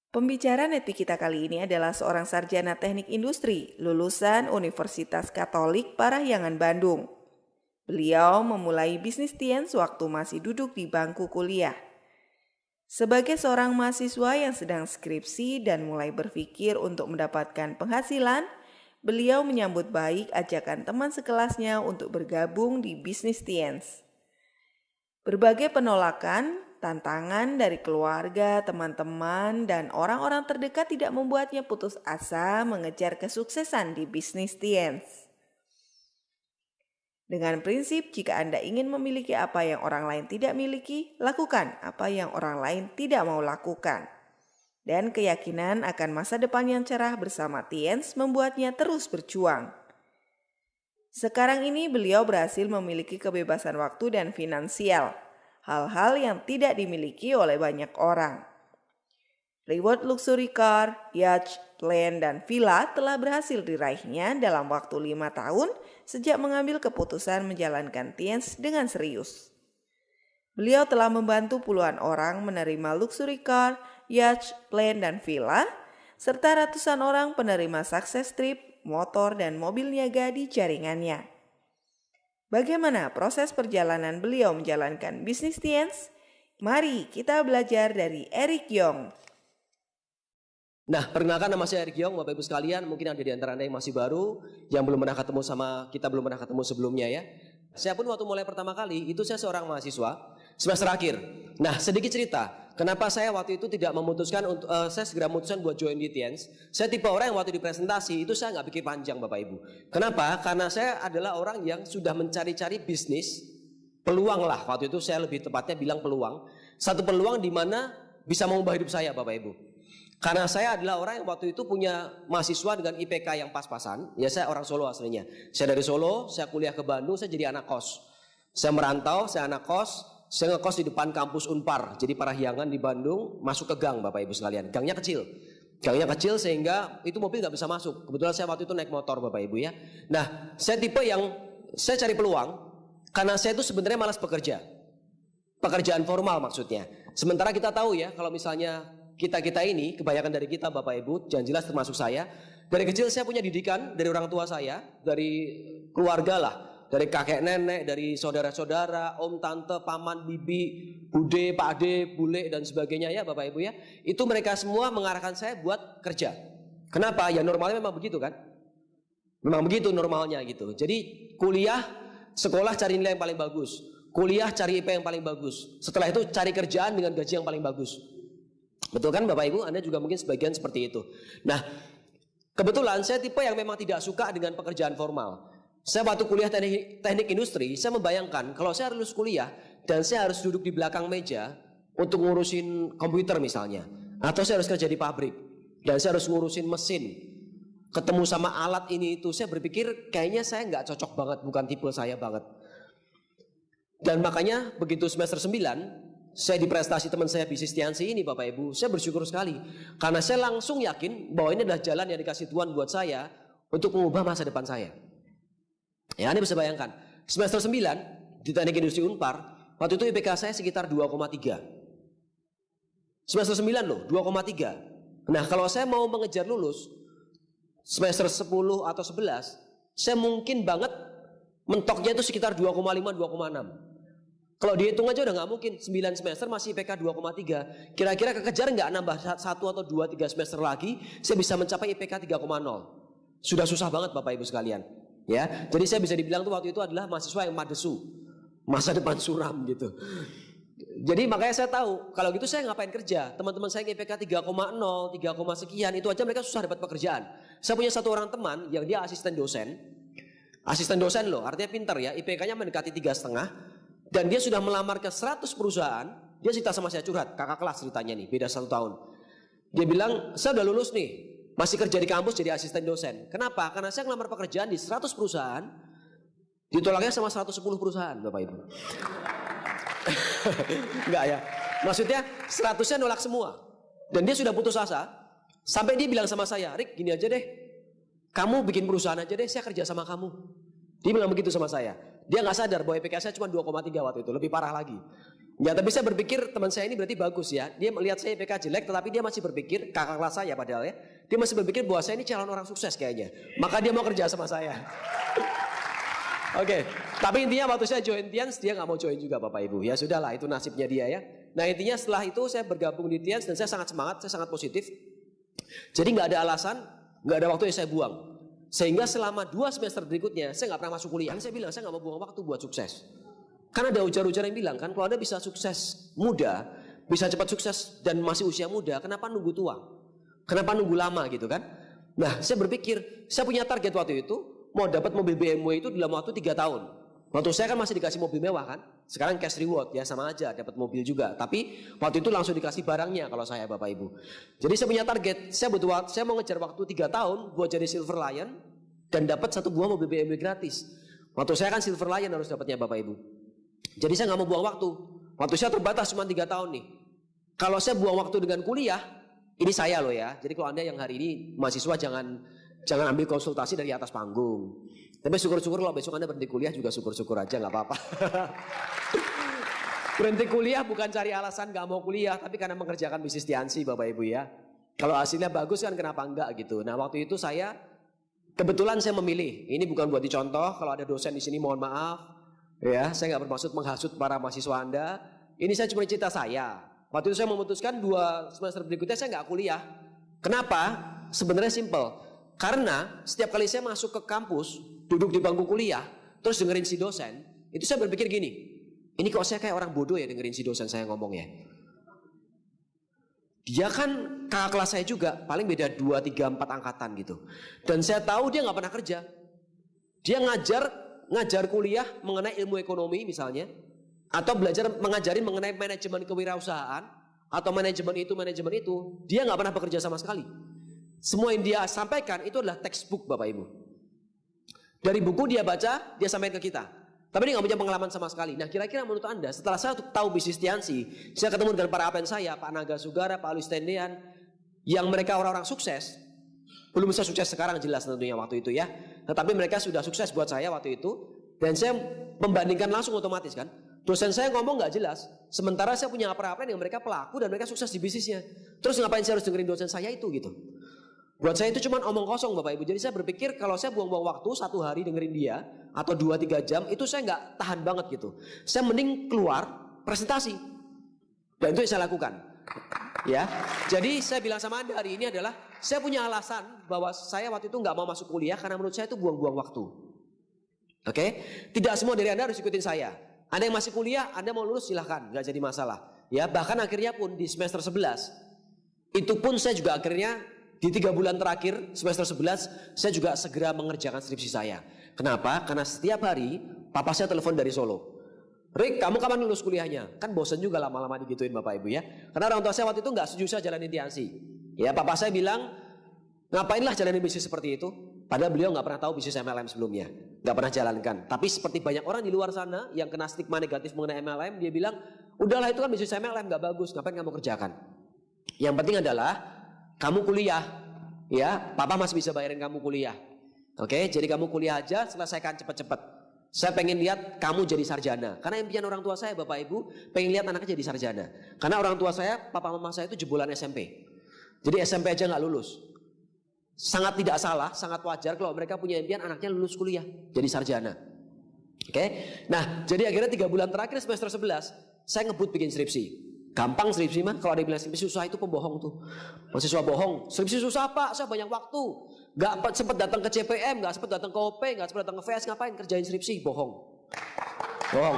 Pembicara nepi kita kali ini adalah seorang sarjana teknik industri lulusan Universitas Katolik Parahyangan Bandung. Beliau memulai bisnis Tiens waktu masih duduk di bangku kuliah. Sebagai seorang mahasiswa yang sedang skripsi dan mulai berpikir untuk mendapatkan penghasilan, beliau menyambut baik ajakan teman sekelasnya untuk bergabung di bisnis Tiens. Berbagai penolakan, tantangan dari keluarga, teman-teman, dan orang-orang terdekat tidak membuatnya putus asa mengejar kesuksesan di bisnis Tiens. Dengan prinsip, jika Anda ingin memiliki apa yang orang lain tidak miliki, lakukan apa yang orang lain tidak mau lakukan. Dan keyakinan akan masa depan yang cerah bersama Tiens membuatnya terus berjuang. Sekarang ini beliau berhasil memiliki kebebasan waktu dan finansial, hal-hal yang tidak dimiliki oleh banyak orang. Reward luxury car, yacht, plane, dan villa telah berhasil diraihnya dalam waktu 5 tahun sejak mengambil keputusan menjalankan Tiens dengan serius. Beliau telah membantu puluhan orang menerima luxury car, yacht, plane, dan villa, serta ratusan orang penerima sukses trip, motor, dan mobil niaga di jaringannya. Bagaimana proses perjalanan beliau menjalankan bisnis Tiens? Mari kita belajar dari Eric Yong. Nah, perkenalkan, nama saya Eric Yong, Bapak Ibu sekalian. Mungkin ada di antara Anda yang masih baru, yang belum pernah ketemu sama kita, belum pernah ketemu sebelumnya ya. Saya pun waktu mulai pertama kali, itu saya seorang mahasiswa semester akhir. Nah, sedikit cerita, kenapa saya waktu itu tidak memutuskan untuk, saya segera memutuskan buat join di Tiens. Saya tipe orang yang waktu di presentasi, itu saya nggak pikir panjang Bapak Ibu. Kenapa? Karena saya adalah orang yang sudah mencari-cari bisnis, peluang lah. Waktu itu saya lebih tepatnya bilang peluang. Satu peluang di mana bisa mengubah hidup saya Bapak Ibu. Karena saya adalah orang yang waktu itu punya mahasiswa dengan IPK yang pas-pasan. Ya, saya orang Solo aslinya. Saya dari Solo, saya kuliah ke Bandung, saya jadi anak kos. Saya merantau, saya anak kos, saya ngekos di depan kampus Unpar. Jadi Parahyangan di Bandung, masuk ke gang Bapak Ibu sekalian. Gangnya kecil. Gangnya kecil sehingga itu mobil nggak bisa masuk. Kebetulan saya waktu itu naik motor Bapak Ibu ya. Nah, saya tipe yang saya cari peluang karena saya itu sebenarnya malas bekerja. Pekerjaan formal maksudnya. Sementara kita tahu ya, kalau misalnya kita ini, kebanyakan dari kita Bapak Ibu, yang jelas termasuk saya, dari kecil saya punya didikan dari orang tua saya, dari keluarga lah, dari kakek nenek, dari saudara-saudara, om, tante, paman, bibi, bude, pak ade, bule, dan sebagainya ya Bapak Ibu ya. Itu mereka semua mengarahkan saya buat kerja. Kenapa? Ya normalnya memang begitu kan. Memang begitu normalnya gitu. Jadi kuliah, sekolah cari nilai yang paling bagus. Kuliah cari IP yang paling bagus. Setelah itu cari kerjaan dengan gaji yang paling bagus. Betul kan Bapak Ibu? Anda juga mungkin sebagian seperti itu. Nah, kebetulan saya tipe yang memang tidak suka dengan pekerjaan formal. Saya waktu kuliah teknik industri, saya membayangkan kalau saya lulus kuliah dan saya harus duduk di belakang meja untuk ngurusin komputer misalnya. Atau saya harus kerja di pabrik dan saya harus ngurusin mesin. Ketemu sama alat ini itu, saya berpikir kayaknya saya nggak cocok banget, bukan tipe saya banget. Dan makanya begitu semester 9, saya di prestasi teman saya bisnis Tiens ini Bapak Ibu, saya bersyukur sekali. Karena saya langsung yakin bahwa ini adalah jalan yang dikasih Tuhan buat saya untuk mengubah masa depan saya. Ya, Anda bisa bayangkan, semester 9 di Teknik Industri Unpar, waktu itu IPK saya sekitar 2,3. Semester 9 loh, 2,3. Nah, kalau saya mau mengejar lulus semester 10 atau 11, saya mungkin banget mentoknya itu sekitar 2,5, 2,6. Kalau dihitung aja udah nggak mungkin, 9 semester masih IPK 2,3. Kira-kira kekejar nggak nambah 1 atau 2, 3 semester lagi, saya bisa mencapai IPK 3,0. Sudah susah banget Bapak Ibu sekalian. Ya, jadi saya bisa dibilang tuh waktu itu adalah mahasiswa yang madesu, masa depan suram gitu. Jadi makanya saya tahu, kalau gitu saya ngapain kerja. Teman-teman saya yang IPK 3,0, 3, sekian, itu aja mereka susah dapat pekerjaan. Saya punya satu orang teman yang dia asisten dosen. Asisten dosen loh, artinya pintar ya, IPK-nya mendekati 3,5. Dan dia sudah melamar ke 100 perusahaan. Dia cerita sama saya, curhat, kakak kelas ceritanya nih, beda 1 tahun. Dia bilang, saya udah lulus nih, masih kerja di kampus jadi asisten dosen. Kenapa? Karena saya ngelamar pekerjaan di 100 perusahaan, ditolaknya sama 110 perusahaan Bapak Ibu. Enggak ya, maksudnya 100-nya nolak semua. Dan dia sudah putus asa, sampai dia bilang sama saya, Rik gini aja deh, kamu bikin perusahaan aja deh, saya kerja sama kamu. Dia bilang begitu sama saya. Dia nggak sadar bahwa IPK saya cuma 2,3 waktu itu, lebih parah lagi. Ya, tapi saya berpikir teman saya ini berarti bagus ya. Dia melihat saya IPK jelek, tetapi dia masih berpikir, kakak kelas saya padahal ya. Dia masih berpikir bahwa saya ini calon orang sukses kayaknya. Maka dia mau kerja sama saya. Oke, tapi intinya waktu saya join Tians, dia nggak mau join juga Bapak Ibu. Ya sudahlah, itu nasibnya dia ya. Nah intinya setelah itu saya bergabung di Tians dan saya sangat semangat, saya sangat positif. Jadi nggak ada alasan, nggak ada waktu yang saya buang. Sehingga selama 2 semester berikutnya, saya nggak pernah masuk kuliah. Saya bilang, saya nggak mau buang waktu buat sukses. Karena ada ujar-ujar yang bilang kan, kalau Anda bisa sukses muda, bisa cepat sukses dan masih usia muda, kenapa nunggu tua? Kenapa nunggu lama gitu kan? Nah saya berpikir, saya punya target waktu itu, mau dapat mobil BMW itu dalam waktu 3 tahun. Waktu saya kan masih dikasih mobil mewah kan, sekarang cash reward ya sama aja dapat mobil juga. Tapi waktu itu langsung dikasih barangnya kalau saya Bapak Ibu. Jadi saya punya target, saya mau ngejar waktu 3 tahun buat jadi Silver Lion dan dapat 1 buah mobil BMW gratis. Waktu saya kan Silver Lion harus dapatnya Bapak Ibu. Jadi saya nggak mau buang waktu. Waktu saya terbatas cuma 3 tahun nih. Kalau saya buang waktu dengan kuliah, ini saya loh ya. Jadi kalau Anda yang hari ini mahasiswa jangan ambil konsultasi dari atas panggung. Tapi syukur-syukur kalau besok Anda berhenti kuliah juga syukur-syukur aja nggak apa-apa. Berhenti kuliah bukan cari alasan nggak mau kuliah, tapi karena mengerjakan bisnis Tiansi Bapak Ibu ya. Kalau hasilnya bagus kan kenapa enggak gitu. Nah waktu itu kebetulan saya memilih. Ini bukan buat dicontoh. Kalau ada dosen di sini mohon maaf. Ya, saya nggak bermaksud menghasut para mahasiswa Anda. Ini saya cuma cerita saya. Waktu itu saya memutuskan 2 semester berikutnya saya nggak kuliah. Kenapa? Sebenarnya simple. Karena setiap kali saya masuk ke kampus, duduk di bangku kuliah, terus dengerin si dosen, itu saya berpikir gini, ini kok saya kayak orang bodoh ya dengerin si dosen saya ngomong ya. Dia kan kakak kelas saya juga, paling beda 2, 3, 4 angkatan gitu. Dan saya tahu dia nggak pernah kerja. Dia ngajar kuliah mengenai ilmu ekonomi misalnya, atau mengajarin mengenai manajemen kewirausahaan, atau manajemen itu, dia nggak pernah bekerja sama sekali. Semua yang dia sampaikan itu adalah textbook Bapak Ibu. Dari buku dia baca, dia sampaikan ke kita. Tapi dia nggak punya pengalaman sama sekali. Nah kira-kira menurut Anda, setelah saya tahu bisnis Tiansi, saya ketemu dengan para apen saya, Pak Naga Sugara, Pak Luis Tendean, yang mereka orang-orang sukses. Belum bisa sukses sekarang jelas tentunya waktu itu ya. Tetapi mereka sudah sukses buat saya waktu itu. Dan saya membandingkan langsung otomatis kan. Dosen saya ngomong gak jelas. Sementara saya punya apa-apa yang mereka pelaku dan mereka sukses di bisnisnya. Terus ngapain saya harus dengerin dosen saya itu gitu. Buat saya itu cuma omong kosong Bapak Ibu. Jadi saya berpikir kalau saya buang-buang waktu 1 hari dengerin dia. Atau 2-3 jam itu saya gak tahan banget gitu. Saya mending keluar presentasi. Dan itu yang saya lakukan. Ya, jadi saya bilang sama Anda hari ini adalah saya punya alasan bahwa saya waktu itu nggak mau masuk kuliah karena menurut saya itu buang-buang waktu. Oke, tidak semua dari Anda harus ikutin saya. Anda yang masih kuliah, Anda mau lulus silahkan, nggak jadi masalah. Ya, bahkan akhirnya pun di semester 11 itu pun saya juga akhirnya di 3 bulan terakhir semester 11 saya juga segera mengerjakan skripsi saya. Kenapa? Karena setiap hari papa saya telepon dari Solo. Rick, kamu kapan lulus kuliahnya? Kan bosen juga lama-lama digituin Bapak Ibu ya. Karena orang tua saya waktu itu nggak setuju saya jalanin Tiansi. Ya, papa saya bilang, ngapainlah jalanin bisnis seperti itu? Padahal beliau nggak pernah tahu bisnis MLM sebelumnya, nggak pernah jalankan. Tapi seperti banyak orang di luar sana yang kena stigma negatif mengenai MLM, dia bilang, udahlah itu kan bisnis MLM nggak bagus, ngapain kamu kerjakan? Yang penting adalah kamu kuliah, ya, papa masih bisa bayarin kamu kuliah. Oke, jadi kamu kuliah aja, selesaikan cepat-cepat. Saya pengen lihat kamu jadi sarjana. Karena impian orang tua saya Bapak Ibu pengen lihat anaknya jadi sarjana. Karena orang tua saya, papa mama saya itu jebolan SMP. Jadi SMP aja nggak lulus. Sangat tidak salah, sangat wajar kalau mereka punya impian anaknya lulus kuliah jadi sarjana. Oke. Nah, jadi akhirnya 3 bulan terakhir semester 11 saya ngebut bikin skripsi. Gampang skripsi mah, kalau ada yang bilang skripsi susah itu pembohong tuh. Mahasiswa bohong. Skripsi susah Pak, saya banyak waktu. Gak sempat datang ke CPM, gak sempat datang ke OP, gak sempat datang ke VS, ngapain kerjain skripsi? Bohong. Bohong.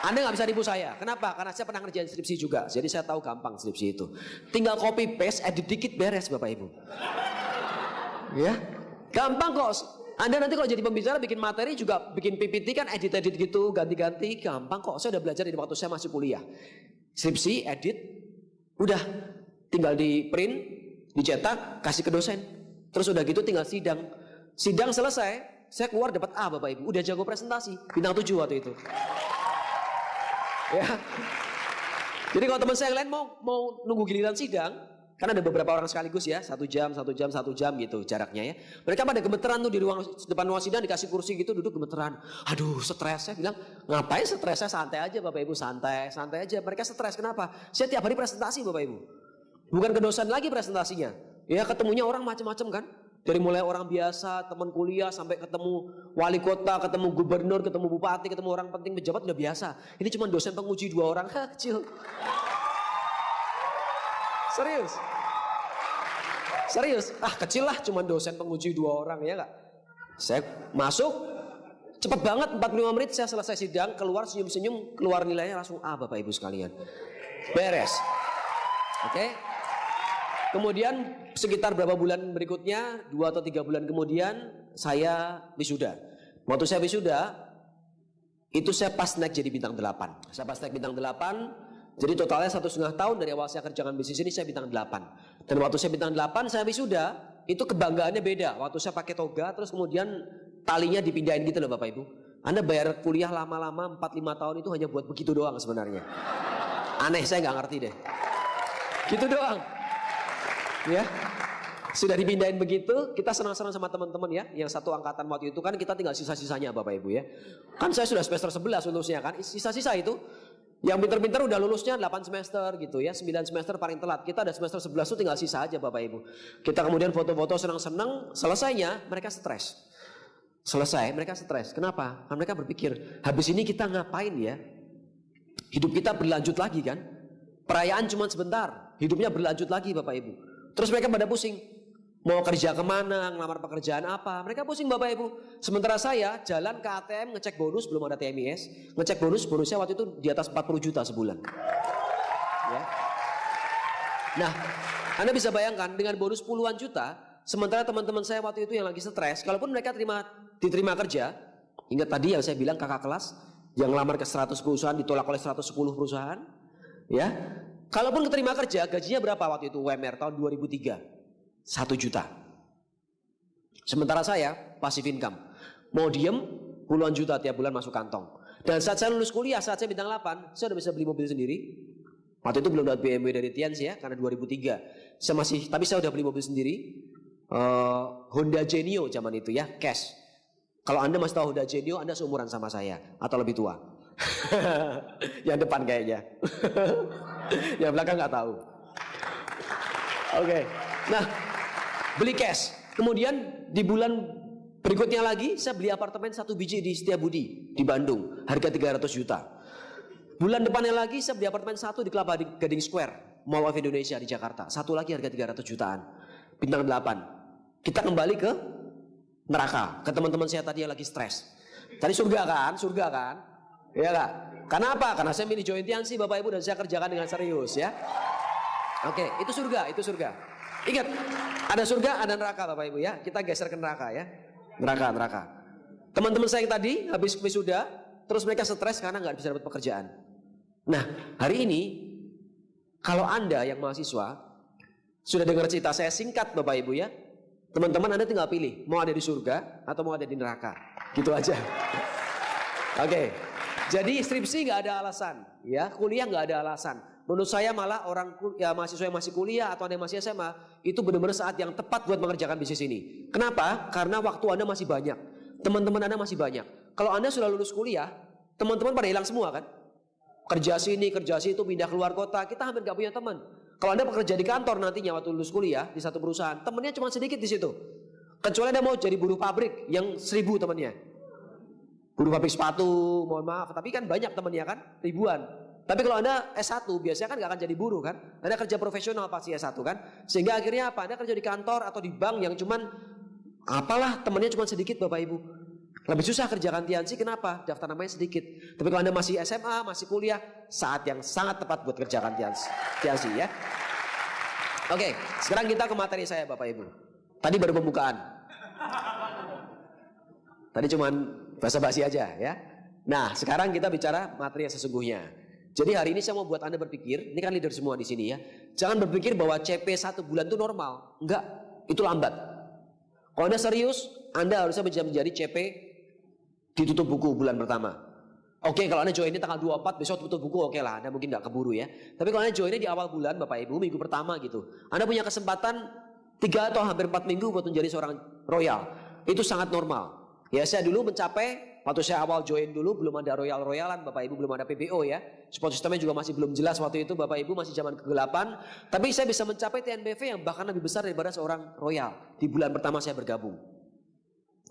Anda gak bisa nipu saya. Kenapa? Karena saya pernah ngerjain skripsi juga. Jadi saya tahu gampang skripsi itu. Tinggal copy paste, edit dikit beres Bapak Ibu. Ya, gampang kok. Anda nanti kalau jadi pembicara bikin materi juga bikin PPT kan edit-edit gitu, ganti-ganti, gampang kok. Saya udah belajar dari waktu saya masih kuliah. Skripsi, edit, udah tinggal di print, dicetak, kasih ke dosen. Terus udah gitu tinggal sidang. Sidang selesai, saya keluar dapat A Bapak Ibu. Udah jago presentasi, bintang 7 waktu itu. Ya. Jadi kalau teman saya yang lain mau nunggu giliran sidang, Kan ada beberapa orang sekaligus ya, 1 jam, 1 jam, 1 jam gitu jaraknya ya. Mereka pada gemeteran tuh di ruang depan ruang sidang, dikasih kursi gitu, duduk gemeteran. Aduh stres, saya bilang ngapain stres, saya santai aja Bapak Ibu, santai aja. Mereka stres, kenapa? Saya tiap hari presentasi Bapak Ibu. Bukan ke dosen lagi presentasinya. Ya ketemunya orang macam-macam kan. Dari mulai orang biasa, teman kuliah, sampai ketemu wali kota, ketemu gubernur, ketemu bupati, ketemu orang penting, pejabat udah biasa. Ini cuma dosen penguji 2 orang, kecil. Serius, kecil lah, cuma dosen penguji 2 orang ya gak? Saya masuk, cepet banget 45 menit saya selesai sidang, keluar senyum-senyum, keluar nilainya langsung A Bapak Ibu sekalian. Beres. Oke. Kemudian sekitar berapa bulan berikutnya, 2 atau 3 bulan kemudian saya wisuda. Waktu saya wisuda, itu saya pas naik jadi bintang 8. Saya pas naik bintang 8. Jadi totalnya 1,5 tahun dari awal saya kerjakan bisnis ini saya bintang 8. Dan waktu saya bintang 8 saya wisuda, itu kebanggaannya beda. Waktu saya pakai toga terus kemudian talinya dipindahin gitu loh Bapak Ibu. Anda bayar kuliah lama-lama 4-5 tahun itu hanya buat begitu doang sebenarnya. Aneh, saya nggak ngerti deh. Gitu doang. Ya. Sudah dipindahin begitu, kita senang-senang sama teman-teman ya. Yang satu angkatan waktu itu kan kita tinggal sisa-sisanya Bapak Ibu ya. Kan saya sudah semester 11 lulusnya kan. Sisa-sisa itu yang pinter-pinter udah lulusnya 8 semester gitu ya, 9 semester paling telat. Kita ada semester 11 tuh tinggal sisa aja Bapak Ibu. Kita kemudian foto-foto senang-senang, selesainya mereka stres. Selesai mereka stres. Kenapa? Karena mereka berpikir, habis ini kita ngapain ya? Hidup kita berlanjut lagi kan? Perayaan cuma sebentar, hidupnya berlanjut lagi Bapak Ibu. Terus mereka pada pusing. Mau kerja kemana, ngelamar pekerjaan apa, mereka pusing Bapak Ibu. Sementara saya jalan ke ATM ngecek bonus, belum ada TMIS. Ngecek bonusnya waktu itu di atas 40 juta sebulan ya. Nah Anda bisa bayangkan dengan bonus puluhan juta. Sementara teman-teman saya waktu itu yang lagi stres, kalaupun mereka diterima kerja. Ingat tadi yang saya bilang kakak kelas yang ngelamar ke 100 perusahaan ditolak oleh 110 perusahaan ya. Kalaupun keterima kerja, gajinya berapa waktu itu UMR tahun 2003? 1 juta. Sementara saya passive income. Mau diem puluhan juta tiap bulan masuk kantong. Dan saat saya lulus kuliah, saat saya bintang 8, saya udah bisa beli mobil sendiri. Waktu itu belum dapat BMW dari Tians ya, karena 2003. Tapi saya udah beli mobil sendiri. Honda Genio zaman itu ya, cash. Kalau Anda masih tahu Honda Genio, Anda seumuran sama saya atau lebih tua. Yang depan kayaknya. Yang belakang nggak tahu. Oke. Nah, beli cash. Kemudian di bulan berikutnya lagi saya beli apartemen 1 biji di Setiabudi di Bandung, harga 300 juta. Bulan depannya lagi saya beli apartemen 1 di Kelapa Gading Square, Mall of Indonesia di Jakarta. Satu lagi harga 300 jutaan. Bintang 8. Kita kembali ke neraka, ke teman-teman saya tadi yang lagi stres. Tadi surga kan? Iya enggak? Karena apa? Karena saya milih join Tiansi Bapak Ibu dan saya kerjakan dengan serius ya. Oke, itu surga. Ingat, ada surga, ada neraka Bapak Ibu ya. Kita geser ke neraka ya. Neraka. Teman-teman saya yang tadi habis wisuda, terus mereka stres karena nggak bisa dapat pekerjaan. Nah, hari ini kalau Anda yang mahasiswa sudah dengar cerita saya singkat Bapak Ibu ya. Teman-teman Anda tinggal pilih, mau ada di surga atau mau ada di neraka. Gitu aja. Oke. Jadi skripsi nggak ada alasan, ya. Kuliah nggak ada alasan. Menurut saya malah mahasiswa yang masih kuliah atau Anda yang masih SMA itu benar-benar saat yang tepat buat mengerjakan bisnis ini. Kenapa? Karena waktu Anda masih banyak, teman-teman Anda masih banyak. Kalau Anda sudah lulus kuliah, teman-teman pada hilang semua kan? Kerja sini, kerja situ, pindah keluar kota, kita hampir nggak punya teman. Kalau Anda bekerja di kantor nantinya waktu lulus kuliah di satu perusahaan, temannya cuma sedikit di situ. Kecuali Anda mau jadi buruh pabrik yang 1000 temannya. Buruh pabrik sepatu, mohon maaf, tapi kan banyak temannya kan, ribuan. Tapi kalau Anda S1 biasanya kan gak akan jadi buruh kan. Anda kerja profesional pasti S1 kan. Sehingga akhirnya apa? Anda kerja di kantor atau di bank yang cuman apalah temannya cuma sedikit Bapak Ibu. Lebih susah kerjakan Tiansi, kenapa? Daftar namanya sedikit. Tapi kalau Anda masih SMA, masih kuliah, saat yang sangat tepat buat kerjakan Tiansi ya. Oke, sekarang kita ke materi saya Bapak Ibu. Tadi baru pembukaan. Tadi cuman basa-basi aja ya. Nah, sekarang kita bicara materi yang sesungguhnya. Jadi hari ini saya mau buat Anda berpikir, ini kan leader semua di sini ya. Jangan berpikir bahwa CP 1 bulan itu normal. Enggak, itu lambat. Kalau Anda serius, Anda harusnya menjadi CP ditutup buku bulan pertama. Oke, kalau Anda joinnya tanggal 24 besok tutup buku, oke lah, Anda mungkin nggak keburu ya. Tapi kalau Anda joinnya di awal bulan Bapak Ibu, minggu pertama gitu, Anda punya kesempatan 3 atau hampir 4 minggu buat menjadi seorang royal. Itu sangat normal. Ya, saya dulu mencapai, waktu saya awal join dulu belum ada royalan Bapak Ibu, belum ada PBO ya. Support sistemnya juga masih belum jelas waktu itu Bapak Ibu, masih zaman kegelapan. Tapi saya bisa mencapai TNBV yang bahkan lebih besar daripada seorang royal di bulan pertama saya bergabung.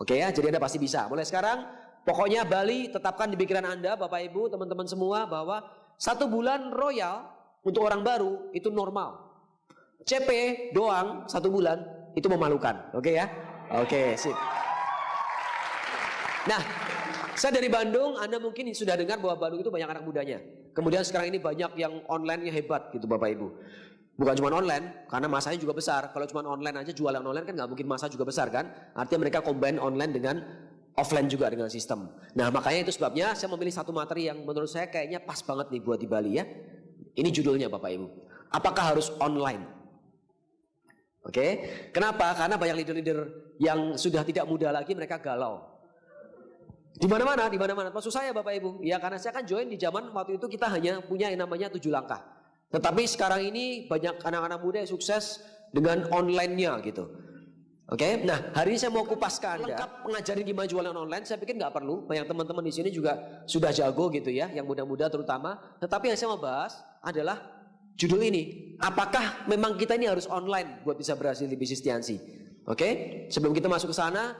Oke ya, jadi Anda pasti bisa. Mulai sekarang pokoknya Bali tetapkan di pikiran Anda Bapak Ibu, teman-teman semua, bahwa 1 bulan royal untuk orang baru itu normal. CP doang 1 bulan itu memalukan. Oke ya? Oke, sip. Nah, saya dari Bandung, Anda mungkin sudah dengar bahwa Bandung itu banyak anak mudanya. Kemudian sekarang ini banyak yang online-nya hebat gitu Bapak Ibu. Bukan cuma online, karena masanya juga besar. Kalau cuma online aja, jualan online kan nggak mungkin masa juga besar kan. Artinya mereka combine online dengan offline juga dengan sistem. Nah, makanya itu sebabnya saya memilih satu materi yang menurut saya kayaknya pas banget nih buat di Bali ya. Ini judulnya Bapak Ibu. Apakah harus online? Oke. Kenapa? Karena banyak leader-leader yang sudah tidak muda lagi, mereka galau. Di mana-mana. Maksud saya Bapak Ibu, ya karena saya kan join di zaman waktu itu kita hanya punya yang namanya 7 langkah. Tetapi sekarang ini banyak anak-anak muda yang sukses dengan online-nya gitu. Oke, nah hari ini saya mau kupas ke Anda lengkap mengajarin gimana jualan online. Saya pikir nggak perlu, banyak teman-teman di sini juga sudah jago gitu ya, yang muda-muda terutama. Tetapi yang saya mau bahas adalah judul ini, apakah memang kita ini harus online buat bisa berhasil di bisnis Tiansi? Oke, sebelum kita masuk ke sana,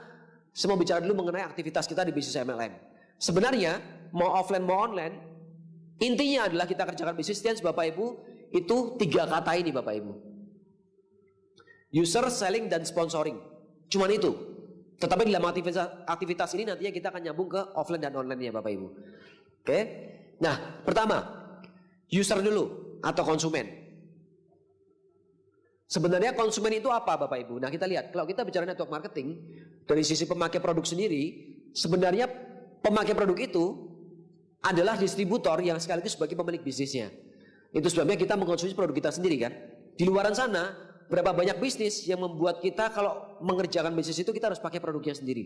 saya mau bicara dulu mengenai aktivitas kita di bisnis MLM. Sebenarnya mau offline mau online, intinya adalah kita kerjakan bisnis Tiansi Bapak Ibu itu 3 kata ini Bapak Ibu. User, selling, dan sponsoring. Cuman itu. Tetapi dalam aktivitas ini nantinya kita akan nyambung ke offline dan online ya Bapak Ibu. Oke. Nah, pertama, user dulu atau konsumen. Sebenarnya konsumen itu apa Bapak Ibu? Nah, kita lihat. Kalau kita bicara network marketing, dari sisi pemakai produk sendiri, sebenarnya pemakai produk itu adalah distributor yang sekaligus sebagai pemilik bisnisnya. Itu sebabnya kita mengkonsumsi produk kita sendiri kan. Di luaran sana, berapa banyak bisnis yang membuat kita kalau mengerjakan bisnis itu kita harus pakai produknya sendiri.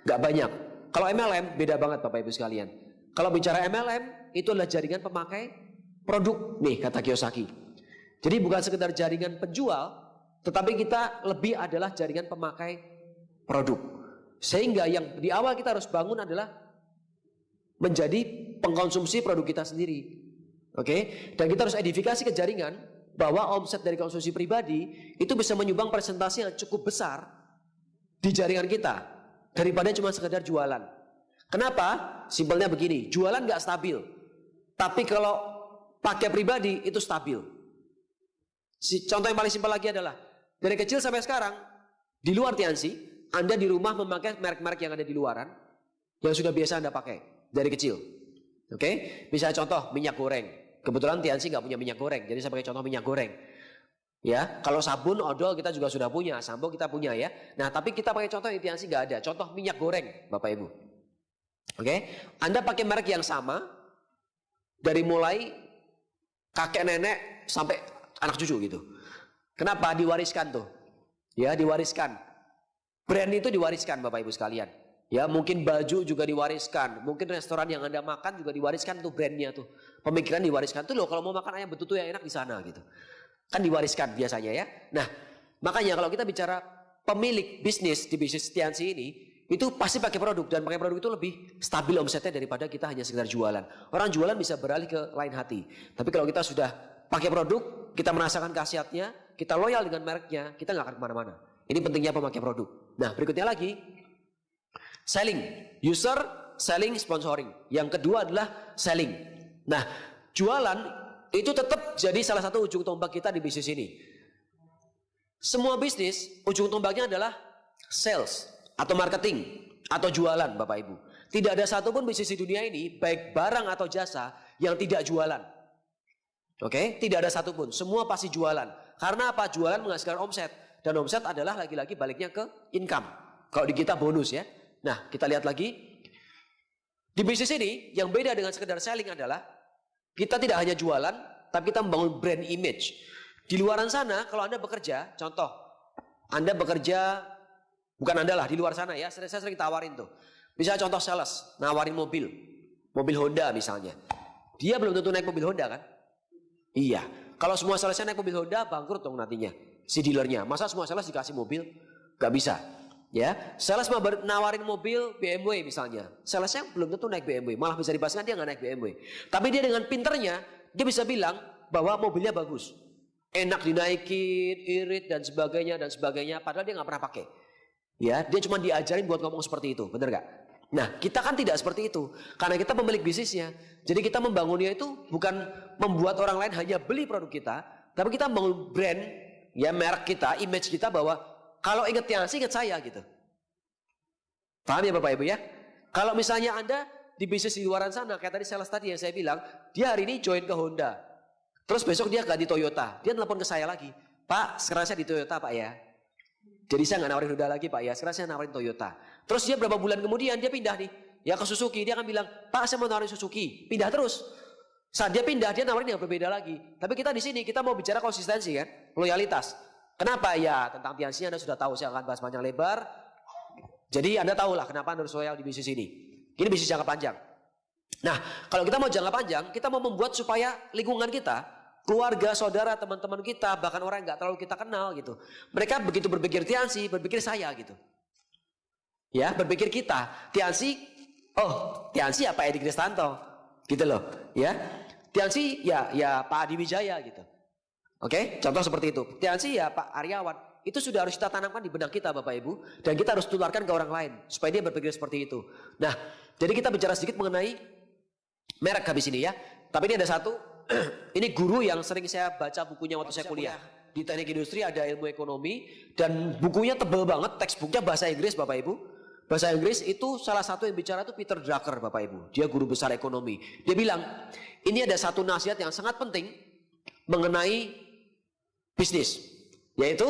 Gak banyak. Kalau MLM beda banget Bapak Ibu sekalian. Kalau bicara MLM itu adalah jaringan pemakai produk nih kata Kiyosaki. Jadi bukan sekedar jaringan penjual, tetapi kita lebih adalah jaringan pemakai produk. Sehingga yang di awal kita harus bangun adalah menjadi pengkonsumsi produk kita sendiri. Oke? Dan kita harus edifikasi ke jaringan bahwa omset dari konsumsi pribadi itu bisa menyumbang persentase yang cukup besar di jaringan kita daripada cuma sekedar jualan. Kenapa? Simpelnya begini, jualan nggak stabil, tapi kalau pakai pribadi itu stabil. Contoh yang paling simpel lagi adalah dari kecil sampai sekarang di luar Tiansi, Anda di rumah memakai merek-merek yang ada di luaran yang sudah biasa Anda pakai dari kecil. Oke? Misalnya contoh minyak goreng. Kebetulan Tiansi nggak punya minyak goreng, jadi saya pakai contoh minyak goreng. Ya, kalau sabun, odol kita juga sudah punya, sampo kita punya ya. Nah, tapi kita pakai contoh yang Tiansi nggak ada. Contoh minyak goreng, Bapak Ibu. Oke, Anda pakai merek yang sama dari mulai kakek nenek sampai anak cucu gitu. Kenapa? Diwariskan tuh. Ya, diwariskan. Brand itu diwariskan Bapak Ibu sekalian. Ya, mungkin baju juga diwariskan, mungkin restoran yang Anda makan juga diwariskan tuh brandnya tuh. Pemikiran diwariskan tuh loh, kalau mau makan ayam betutu yang enak di sana gitu. Kan diwariskan biasanya ya. Nah, makanya kalau kita bicara pemilik bisnis di bisnis Tiansi ini, itu pasti pakai produk dan pakai produk itu lebih stabil omsetnya daripada kita hanya sekedar jualan. Orang jualan bisa beralih ke lain hati. Tapi kalau kita sudah pakai produk, kita merasakan khasiatnya, kita loyal dengan mereknya, kita nggak akan kemana-mana. Ini pentingnya pemakai produk. Nah, berikutnya lagi, selling, user, selling, sponsoring. Yang kedua adalah selling. Nah, jualan itu tetap jadi salah satu ujung tombak kita di bisnis ini. Semua bisnis ujung tombaknya adalah sales atau marketing atau jualan Bapak Ibu. Tidak ada satupun bisnis di dunia ini baik barang atau jasa yang tidak jualan. Oke, tidak ada satupun. Semua pasti jualan. Karena apa? Jualan menghasilkan omset. Dan omset adalah lagi-lagi baliknya ke income. Kalau di kita bonus ya. Nah, kita lihat lagi. Di bisnis ini, yang beda dengan sekedar selling adalah kita tidak hanya jualan, tapi kita membangun brand image. Di luaran sana, kalau Anda bekerja, contoh, Anda bekerja, bukan Anda lah, di luar sana ya, saya sering tawarin tuh. Misalnya contoh sales, nawarin mobil. mobil Honda misalnya. Dia belum tentu naik mobil Honda kan? Iya. Kalau semua salesnya naik mobil Honda, bangkrut dong nantinya si dealernya. Masa semua sales dikasih mobil? Gak bisa. Ya, sales mau nawarin mobil BMW misalnya. Salesnya belum tentu naik BMW, malah bisa dipastikan dia nggak naik BMW. Tapi dia dengan pinternya, dia bisa bilang bahwa mobilnya bagus, enak dinaikin, irit dan sebagainya. Padahal dia nggak pernah pakai. Ya, dia cuma diajarin buat ngomong seperti itu, bener nggak? Nah, kita kan tidak seperti itu, karena kita pemilik bisnisnya. Jadi kita membangunnya itu bukan membuat orang lain hanya beli produk kita, tapi kita membangun brand, ya merek kita, image kita bahwa kalau ingat Tianxi, ingat saya gitu. Paham ya Bapak Ibu ya? Kalau misalnya Anda di bisnis di luaran sana, kayak tadi sales tadi yang saya bilang, dia hari ini join ke Honda. Terus besok dia ganti Toyota. Dia telepon ke saya lagi. Pak, sekarang saya di Toyota Pak ya. Jadi saya nggak nawarin Honda lagi Pak ya. Sekarang saya nawarin Toyota. Terus dia berapa bulan kemudian dia pindah nih. Ya ke Suzuki. Dia akan bilang, Pak saya mau nawarin Suzuki. Pindah terus. Saat dia pindah, dia nawarin yang berbeda lagi. Tapi kita di sini, kita mau bicara konsistensi kan. Loyalitas. Kenapa ya? Tentang Tianxi Anda sudah tahu, saya akan bahas panjang lebar. Jadi Anda tahulah kenapa Anda harus loyal di bisnis ini. Ini bisnis jangka panjang. Nah, kalau kita mau jangka panjang, kita mau membuat supaya lingkungan kita, keluarga, saudara, teman-teman kita, bahkan orang yang nggak terlalu kita kenal gitu. Mereka begitu berpikir Tianxi, berpikir saya gitu. Ya, berpikir kita. Tianxi, oh Tianxi ya Pak Edi Kristanto. Gitu loh. Ya, Tianxi ya Pak Adi Wijaya gitu. Oke, contoh seperti itu. Tianxi ya Pak Aryawan. Itu sudah harus kita tanamkan di benak kita Bapak Ibu. Dan kita harus tularkan ke orang lain. Supaya dia berpikir seperti itu. Nah, jadi kita bicara sedikit mengenai merek habis ini ya. Tapi ini ada satu. Ini guru yang sering saya baca bukunya waktu saya kuliah. Di teknik industri ada ilmu ekonomi. Dan bukunya tebal banget. Textbooknya bahasa Inggris Bapak Ibu. Bahasa Inggris itu salah satu yang bicara itu Peter Drucker Bapak Ibu. Dia guru besar ekonomi. Dia bilang, ini ada satu nasihat yang sangat penting mengenai bisnis, yaitu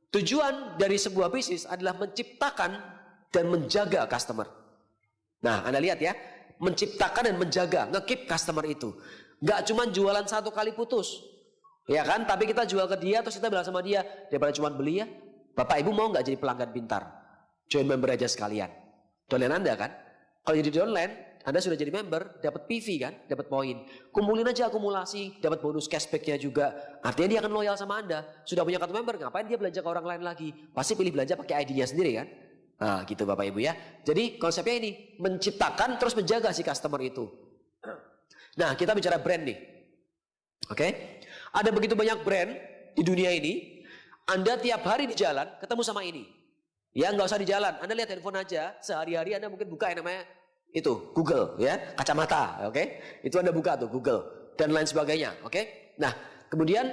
tujuan dari sebuah bisnis adalah menciptakan dan menjaga customer. Nah, Anda lihat ya, menciptakan dan menjaga, nge-keep customer itu. Gak cuma jualan satu kali putus, ya kan? Tapi kita jual ke dia, terus kita bilang sama dia, daripada cuma beli ya, Bapak Ibu mau nggak jadi pelanggan pintar? Join member aja sekalian. Downline Anda kan? Kalau jadi downline, Anda sudah jadi member, dapat PV kan, dapat poin. Kumpulin aja akumulasi, dapat bonus cashbacknya juga. Artinya dia akan loyal sama Anda. Sudah punya kartu member, ngapain dia belanja ke orang lain lagi? Pasti pilih belanja pakai ID-nya sendiri kan? Nah gitu Bapak Ibu ya. Jadi konsepnya ini, menciptakan terus menjaga si customer itu. Nah kita bicara brand nih. Oke? Ada begitu banyak brand di dunia ini. Anda tiap hari di jalan ketemu sama ini. Ya nggak usah di jalan, Anda lihat handphone aja. Sehari-hari Anda mungkin buka yang namanya itu Google ya, kacamata, oke? Itu Anda buka tuh Google dan lain sebagainya, oke? Nah, kemudian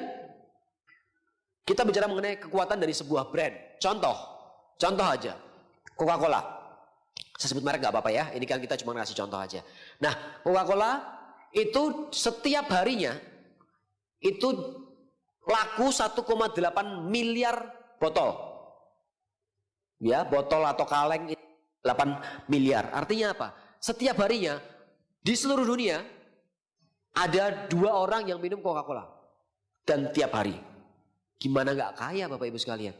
kita bicara mengenai kekuatan dari sebuah brand. Contoh aja, Coca-Cola. Saya sebut merek nggak apa-apa ya, ini kan kita cuma ngasih contoh aja. Nah, Coca-Cola itu setiap harinya itu laku 1,8 miliar botol. Ya, botol atau kaleng 8 miliar. Artinya apa? Setiap harinya di seluruh dunia ada 2 orang yang minum Coca-Cola dan tiap hari. Gimana nggak kaya Bapak Ibu sekalian?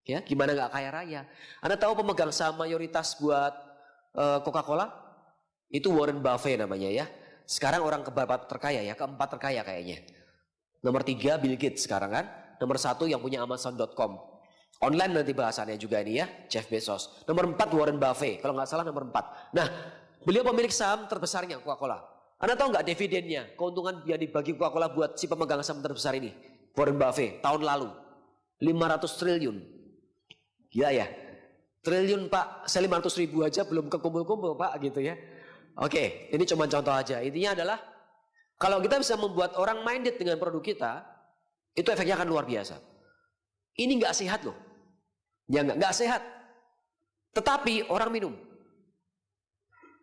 Ya, gimana nggak kaya raya? Anda tahu pemegang saham mayoritas buat Coca-Cola? Itu Warren Buffett namanya ya. Sekarang orang keberapa terkaya ya? Keempat terkaya kayaknya. Nomor 3 Bill Gates sekarang kan. Nomor 1 yang punya Amazon.com. Online nanti bahasannya juga ini ya, Jeff Bezos. Nomor 4 Warren Buffett, kalau nggak salah nomor 4. Nah, beliau pemilik saham terbesarnya Coca-Cola. Anda tahu nggak dividennya, keuntungan yang dibagi Coca-Cola buat si pemegang saham terbesar ini? Warren Buffett, tahun lalu. 500 triliun. Gila ya? Triliun Pak, saya 500 ribu aja belum kekumpul-kumpul Pak gitu ya. Oke, ini cuma contoh aja. Intinya adalah, kalau kita bisa membuat orang minded dengan produk kita, itu efeknya akan luar biasa. Ini nggak sehat loh. Ya nggak sehat. Tetapi orang minum.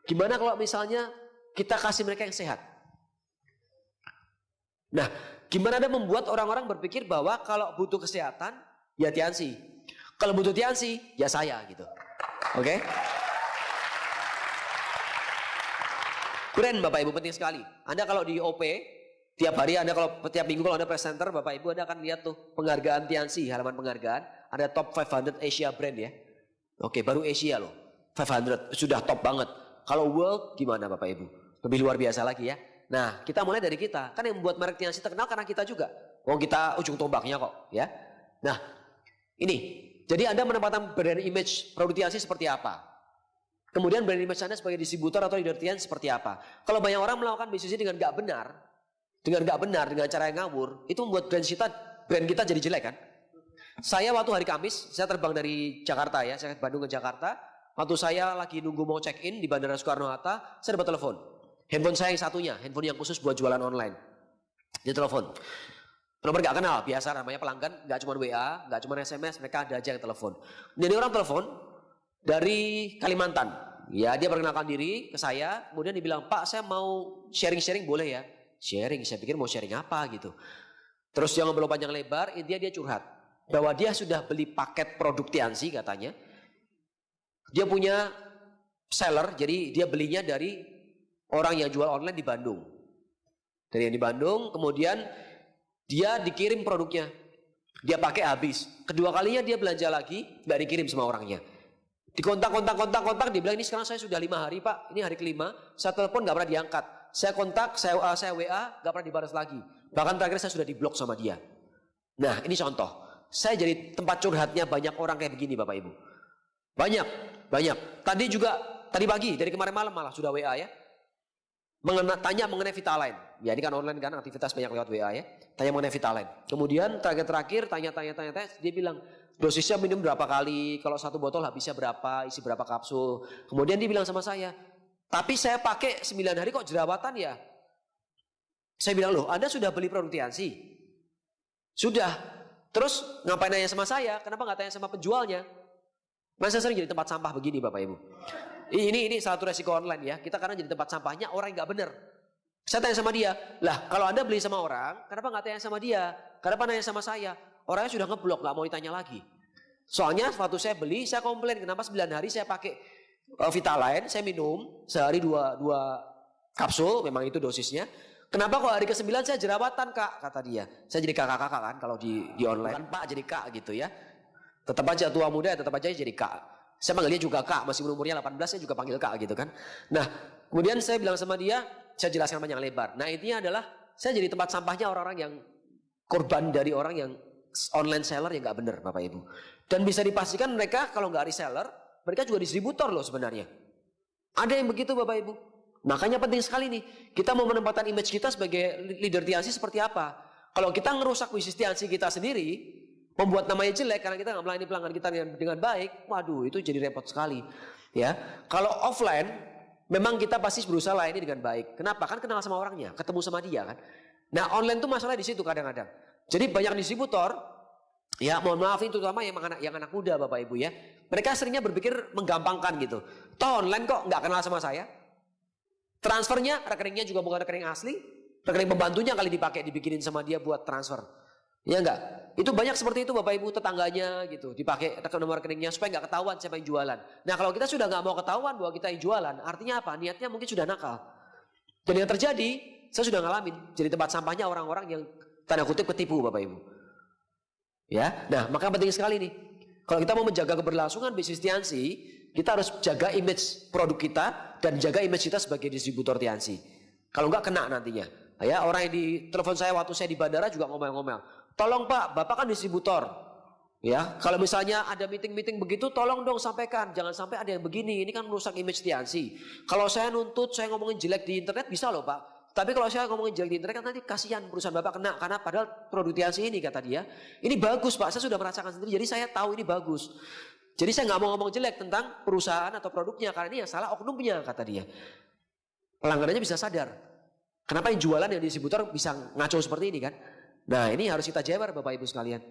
Gimana kalau misalnya kita kasih mereka yang sehat? Nah, gimana Anda membuat orang-orang berpikir bahwa kalau butuh kesehatan, ya Tianxi. Kalau butuh Tianxi, ya saya gitu. Oke? Brand Bapak Ibu penting sekali. Anda kalau di OP, tiap hari Anda kalau tiap minggu kalau Anda presenter, Bapak Ibu Anda akan lihat tuh penghargaan Tianxi, halaman penghargaan. Ada top 500 Asia brand ya. Oke, baru Asia loh. 500 sudah top banget. Kalau world gimana Bapak Ibu? Lebih luar biasa lagi ya. Nah, kita mulai dari kita. Kan yang membuat merek Tiansi terkenal karena kita juga. Oh, kita ujung tombaknya kok, ya. Nah, ini. Jadi Anda menempatkan brand image produk Tiansi seperti apa? Kemudian brand image Anda sebagai distributor atau leader Tiansi seperti apa? Kalau banyak orang melakukan bisnisnya dengan nggak benar, dengan cara yang ngawur, itu membuat brand kita jadi jelek kan? Saya waktu hari Kamis, saya terbang dari Jakarta ya, saya ke Bandung ke Jakarta. Waktu saya lagi nunggu mau check in di Bandara Soekarno-Hatta, saya dapat telepon. Handphone saya yang satunya, handphone yang khusus buat jualan online. Dia telepon. Nomor gak kenal, biasa namanya pelanggan, gak cuma WA, gak cuma SMS, mereka ada aja yang telepon. Jadi orang telepon dari Kalimantan. Ya, dia perkenalkan diri ke saya, kemudian dibilang, "Pak, saya mau sharing-sharing boleh ya?" Sharing, saya pikir mau sharing apa gitu. Terus dia ngobrol panjang lebar, intinya dia curhat. Bahwa dia sudah beli paket produk Tiansi katanya. Dia punya seller, jadi dia belinya dari orang yang jual online di Bandung. Dari yang di Bandung, kemudian dia dikirim produknya. Dia pakai habis. Kedua kalinya dia belanja lagi, nggak dikirim sama orangnya. Dikontak, dia bilang, "Ini sekarang saya sudah 5 hari Pak, ini hari kelima, saya telepon nggak pernah diangkat. Saya kontak, saya WA, nggak pernah dibalas lagi. Bahkan terakhir saya sudah diblok sama dia." Nah, ini contoh. Saya jadi tempat curhatnya banyak orang kayak begini Bapak Ibu. Banyak. Tadi pagi, dari kemarin malam malah sudah WA ya. Tanya mengenai Vitaline. Ya ini kan online kan, aktivitas banyak lewat WA ya. Tanya mengenai Vitaline. Kemudian terakhir tanya, dia bilang, "Dosisnya minum berapa kali? Kalau satu botol habisnya berapa? Isi berapa kapsul?" Kemudian dia bilang sama saya, "Tapi saya pakai 9 hari kok jerawatan ya?" Saya bilang, "Loh, Anda sudah beli produk Tiansi?" "Sudah." "Terus ngapain nanya sama saya? Kenapa nggak tanya sama penjualnya?" Masa sering jadi tempat sampah begini Bapak Ibu. Ini salah satu resiko online ya. Kita karena jadi tempat sampahnya orang yang nggak benar. Saya tanya sama dia, "Lah kalau Anda beli sama orang, kenapa nggak tanya sama dia? Kenapa nanya sama saya?" Orangnya sudah ngeblok, nggak mau ditanya lagi. Soalnya waktu saya beli, saya komplain kenapa 9 hari saya pakai Vitaline, saya minum sehari 2 kapsul, memang itu dosisnya. "Kenapa kok hari ke-9 saya jerawatan Kak?" Kata dia. Saya jadi kakak-kakak kan kalau di online. Bukan Pak jadi Kak gitu ya. Tetap aja tua muda, tetap aja jadi Kak. Saya panggil dia juga Kak, masih umurnya 18 saya juga panggil Kak gitu kan. Nah, kemudian saya bilang sama dia, saya jelaskan panjang lebar. Nah, intinya adalah saya jadi tempat sampahnya orang-orang yang korban dari orang yang online seller yang nggak benar Bapak Ibu. Dan bisa dipastikan mereka kalau nggak reseller, mereka juga distributor loh sebenarnya. Ada yang begitu Bapak Ibu. Makanya penting sekali nih, kita mau menempatkan image kita sebagai leader Tiansi seperti apa. Kalau kita ngerusak bisnis Tiansi kita sendiri, membuat namanya jelek karena kita nggak melayani pelanggan kita dengan baik, waduh itu jadi repot sekali. Ya, kalau offline memang kita pasti berusaha layani dengan baik. Kenapa? Kan kenal sama orangnya, ketemu sama dia kan. Nah online tuh masalah di situ kadang-kadang. Jadi banyak distributor, ya mohon maaf itu terutama yang anak muda Bapak Ibu ya. Mereka seringnya berpikir menggampangkan gitu. Toh online kok nggak kenal sama saya. Transfernya rekeningnya juga bukan rekening asli, rekening pembantunya kali dibikinin sama dia buat transfer. Ya enggak? Itu banyak seperti itu Bapak Ibu, tetangganya gitu, dipakai nomor rekeningnya supaya nggak ketahuan siapa yang jualan. Nah kalau kita sudah nggak mau ketahuan bahwa kita yang jualan, artinya apa? Niatnya mungkin sudah nakal. Dan yang terjadi, saya sudah ngalamin, jadi tempat sampahnya orang-orang yang tanda kutip ketipu Bapak Ibu. Ya, nah maka penting sekali nih. Kalau kita mau menjaga keberlangsungan bisnis Tiansi, kita harus jaga image produk kita dan jaga image kita sebagai distributor Tiansi. Kalau nggak kena nantinya. Ya, orang yang di telepon saya waktu saya di bandara juga ngomel-ngomel. "Tolong Pak, Bapak kan distributor. Ya, kalau misalnya ada meeting-meeting begitu, tolong dong sampaikan. Jangan sampai ada yang begini, ini kan merusak image Tiansi. Kalau saya nuntut, saya ngomongin jelek di internet bisa loh Pak. Tapi kalau saya ngomongin jelek di internet kan nanti kasihan perusahaan Bapak kena. Karena padahal produk Tiansi ini," kata dia, "ini bagus Pak, saya sudah merasakan sendiri. Jadi saya tahu ini bagus. Jadi saya nggak mau ngomong jelek tentang perusahaan atau produknya. Karena ini yang salah oknumnya," kata dia. Pelanggannya bisa sadar. Kenapa yang jualan yang distributor bisa ngaco seperti ini kan? Nah ini harus kita jabar Bapak Ibu sekalian.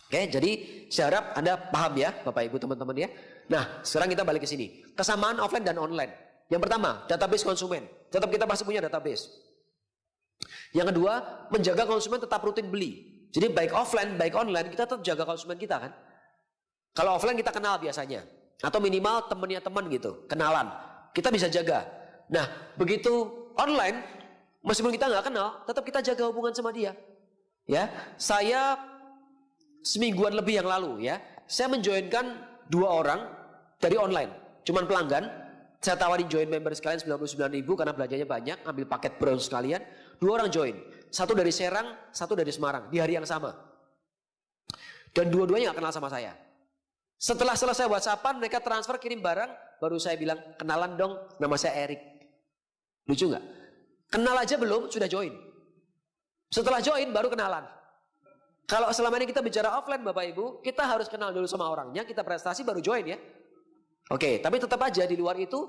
Oke, jadi saya harap Anda paham ya Bapak Ibu teman-teman ya. Nah sekarang kita balik ke sini. Kesamaan offline dan online. Yang pertama, database konsumen. Tetap kita pasti punya database. Yang kedua, menjaga konsumen tetap rutin beli. Jadi baik offline, baik online, kita tetap jaga konsumen kita kan. Kalau offline kita kenal biasanya. Atau minimal temennya teman gitu, kenalan. Kita bisa jaga. Nah begitu online, meskipun kita nggak kenal, tetap kita jaga hubungan sama dia. Ya, saya semingguan lebih yang lalu ya, saya menjoinkan 2 orang dari online, cuman pelanggan. Saya tawarin join member sekalian 99.000 karena belanjanya banyak, ambil paket bronze sekalian. 2 orang join, satu dari Serang, satu dari Semarang di hari yang sama. Dan dua-duanya gak kenal sama saya. Setelah selesai WhatsAppan, mereka transfer kirim barang, baru saya bilang, kenalan dong, nama saya Erik. Lucu gak? Kenal aja belum, sudah join. Setelah join, baru kenalan. Kalau selama ini kita bicara offline Bapak Ibu, kita harus kenal dulu sama orangnya, kita prestasi baru join ya. Oke, tapi tetap aja di luar itu,